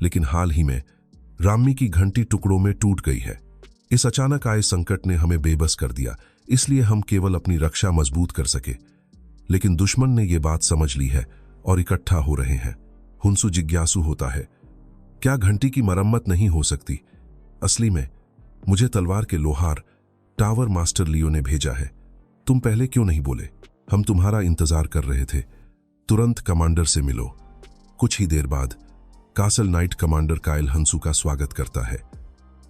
A: लेकिन हाल ही में रामी की घंटी टुकड़ों में टूट गई है। इस अचानक आए संकट ने हमें बेबस कर दिया, इसलिए हम केवल अपनी रक्षा मजबूत कर सके। लेकिन दुश्मन ने यह बात समझ ली है और इकट्ठा हो रहे हैं। हुंसू जिज्ञासु होता है, क्या घंटी की मरम्मत नहीं हो सकती? असली में मुझे तलवार के लोहार टावर मास्टर लियो ने भेजा है। तुम पहले क्यों नहीं बोले? हम तुम्हारा इंतजार कर रहे थे। तुरंत कमांडर से मिलो। कुछ ही देर बाद कासल नाइट कमांडर काइल हंसू का स्वागत करता है।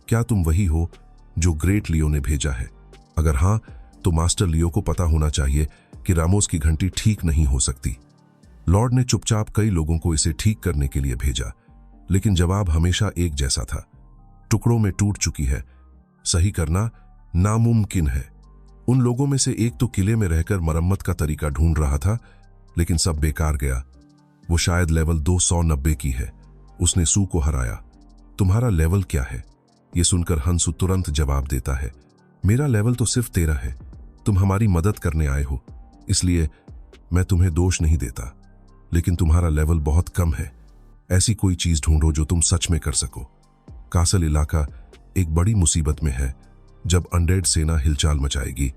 A: क्या तुम वही हो जो ग्रेट लियो ने भेजा है? अगर हां, तो मास्टर लियो को पता होना चाहिए कि रामोस की घंटी ठीक नहीं हो सकती। लॉर्ड ने चुपचाप कई लोगों को इसे ठीक करने के लिए भेजा। लेकिन जवाब हमेशा एक जैसा था, टुकड़ों में टूट चुकी है, सही करना नामुमकिन है। उन लोगों में से एक तो किले में रहकर मरम्मत का तरीका ढूंढ रहा था, लेकिन सब बेकार गया। वो शायद लेवल 290 की है। उसने सू को हराया। तुम्हारा लेवल क्या है? ये सुनकर हंसू तुरंत जवाब देता है, मेरा लेवल तो सिर्फ 13 है। तुम हमारी मदद करने आए हो, इसलिए मैं तुम्हें दोष नहीं देता, लेकिन तुम्हारा लेवल बहुत कम है। ऐसी कोई चीज ढूंढो जो तुम सच में कर सको। कासल इलाका एक बड़ी मुसीबत में है। जब अनडेड सेना हिलचाल मचाएगी,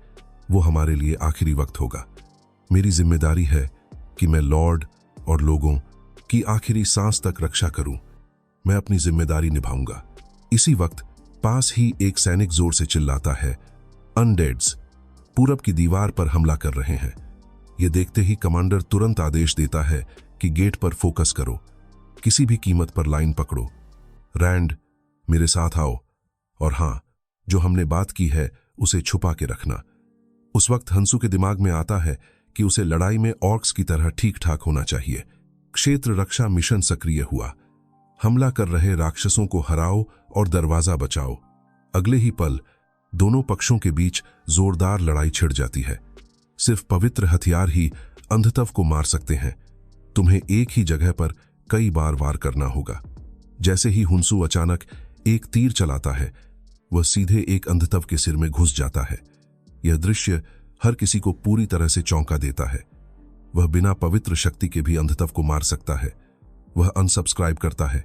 A: वो हमारे लिए आखिरी वक्त होगा। मेरी जिम्मेदारी है कि मैं लॉर्ड और लोगों की आखिरी सांस तक रक्षा करूं। मैं अपनी जिम्मेदारी निभाऊंगा। इसी वक्त पास ही एक सैनिक जोर से चिल्लाता है, अनडेड्स पूरब की दीवार पर हमला कर रहे हैं। यह देखते ही कमांडर तुरंत आदेश देता है कि गेट पर फोकस करो, किसी भी कीमत पर लाइन पकड़ो। रैंड, मेरे साथ आओ, और हां, जो हमने बात की है उसे छुपा के रखना। उस वक्त हंसू के दिमाग में आता है कि उसे लड़ाई में ऑर्क्स की तरह ठीक ठाक होना चाहिए। क्षेत्र रक्षा मिशन सक्रिय हुआ। हमला कर रहे राक्षसों को हराओ और दरवाजा बचाओ। अगले ही पल दोनों पक्षों के बीच जोरदार लड़ाई छिड़ जाती है। सिर्फ पवित्र हथियार ही अंधतव को मार सकते हैं। तुम्हें एक ही जगह पर कई बार वार करना होगा। जैसे ही हुंसू अचानक एक तीर चलाता है, वह सीधे एक अंधतव के सिर में घुस जाता है। यह दृश्य हर किसी को पूरी तरह से चौंका देता है। वह बिना पवित्र शक्ति के भी अंधतव को मार सकता है। वह अनसब्सक्राइब करता है,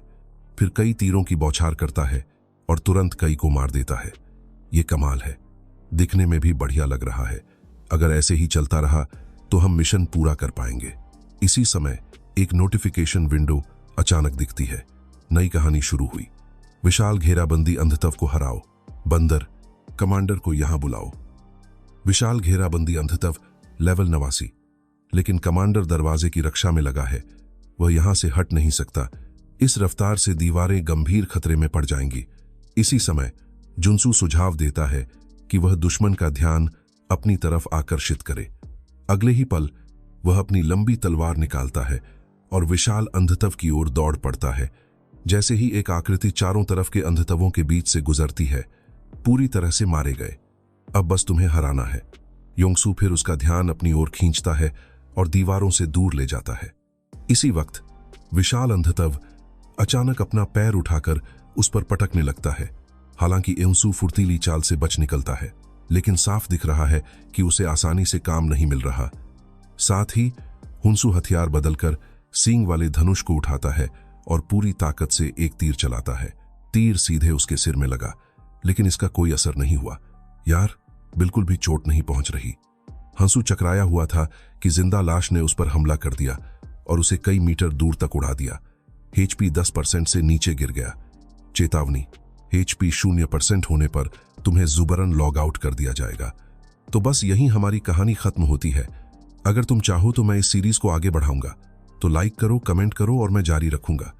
A: फिर कई तीरों की बौछार करता है और तुरंत कई को मार देता है। यह कमाल है, दिखने में भी बढ़िया लग रहा है। अगर ऐसे ही चलता रहा तो हम मिशन पूरा कर पाएंगे। इसी समय एक नोटिफिकेशन विंडो अचानक दिखती है। नई कहानी शुरू हुई। विशाल घेराबंदी अंधतव को हराओ। बंदर, कमांडर को यहां बुलाओ। विशाल घेराबंदी अंधतव लेवल 89, लेकिन कमांडर दरवाजे की रक्षा में लगा है। वह यहां से हट नहीं सकता। इस रफ्तार से दीवारें गंभीर खतरे में पड़ जाएंगी। इसी समय जुनसू सुझाव देता है कि वह दुश्मन का ध्यान अपनी तरफ आकर्षित करे। अगले ही पल वह अपनी लंबी तलवार निकालता है और विशाल अंधतव की ओर दौड़ पड़ता है। जैसे ही एक आकृति चारों तरफ के अंधतवों के बीच से गुजरती है, पूरी तरह से मारे गए। अब बस तुम्हें हराना है। योंगसू फिर उसका ध्यान अपनी ओर खींचता है और दीवारों से दूर ले जाता है। इसी वक्त विशाल अंधतव अचानक अपना पैर उठाकर उस पर पटकने लगता है। हालांकि योंगसू फुर्तीली चाल से बच निकलता है, लेकिन साफ दिख रहा है कि उसे आसानी से काम नहीं मिल रहा। साथ ही हुंसू हथियार बदलकर सींग वाले धनुष को उठाता है और पूरी ताकत से एक तीर चलाता है। तीर सीधे उसके सिर में लगा, लेकिन इसका कोई असर नहीं हुआ। यार, बिल्कुल भी चोट नहीं पहुंच रही। हंसू चकराया हुआ था कि जिंदा लाश ने उस पर हमला कर दिया और उसे कई मीटर दूर तक उड़ा दिया। HP 10% से नीचे गिर गया। चेतावनी, HP 0% होने पर तुम्हें जुबरन लॉग आउट कर दिया जाएगा। तो बस यहीं हमारी कहानी खत्म होती है। अगर तुम चाहो तो मैं इस सीरीज को आगे बढ़ाऊंगा, तो लाइक करो, कमेंट करो और मैं जारी रखूंगा।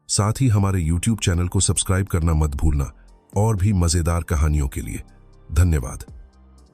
A: साथ ही हमारे YouTube चैनल को सब्सक्राइब करना मत भूलना और भी मजेदार कहानियों के लिए। धन्यवाद।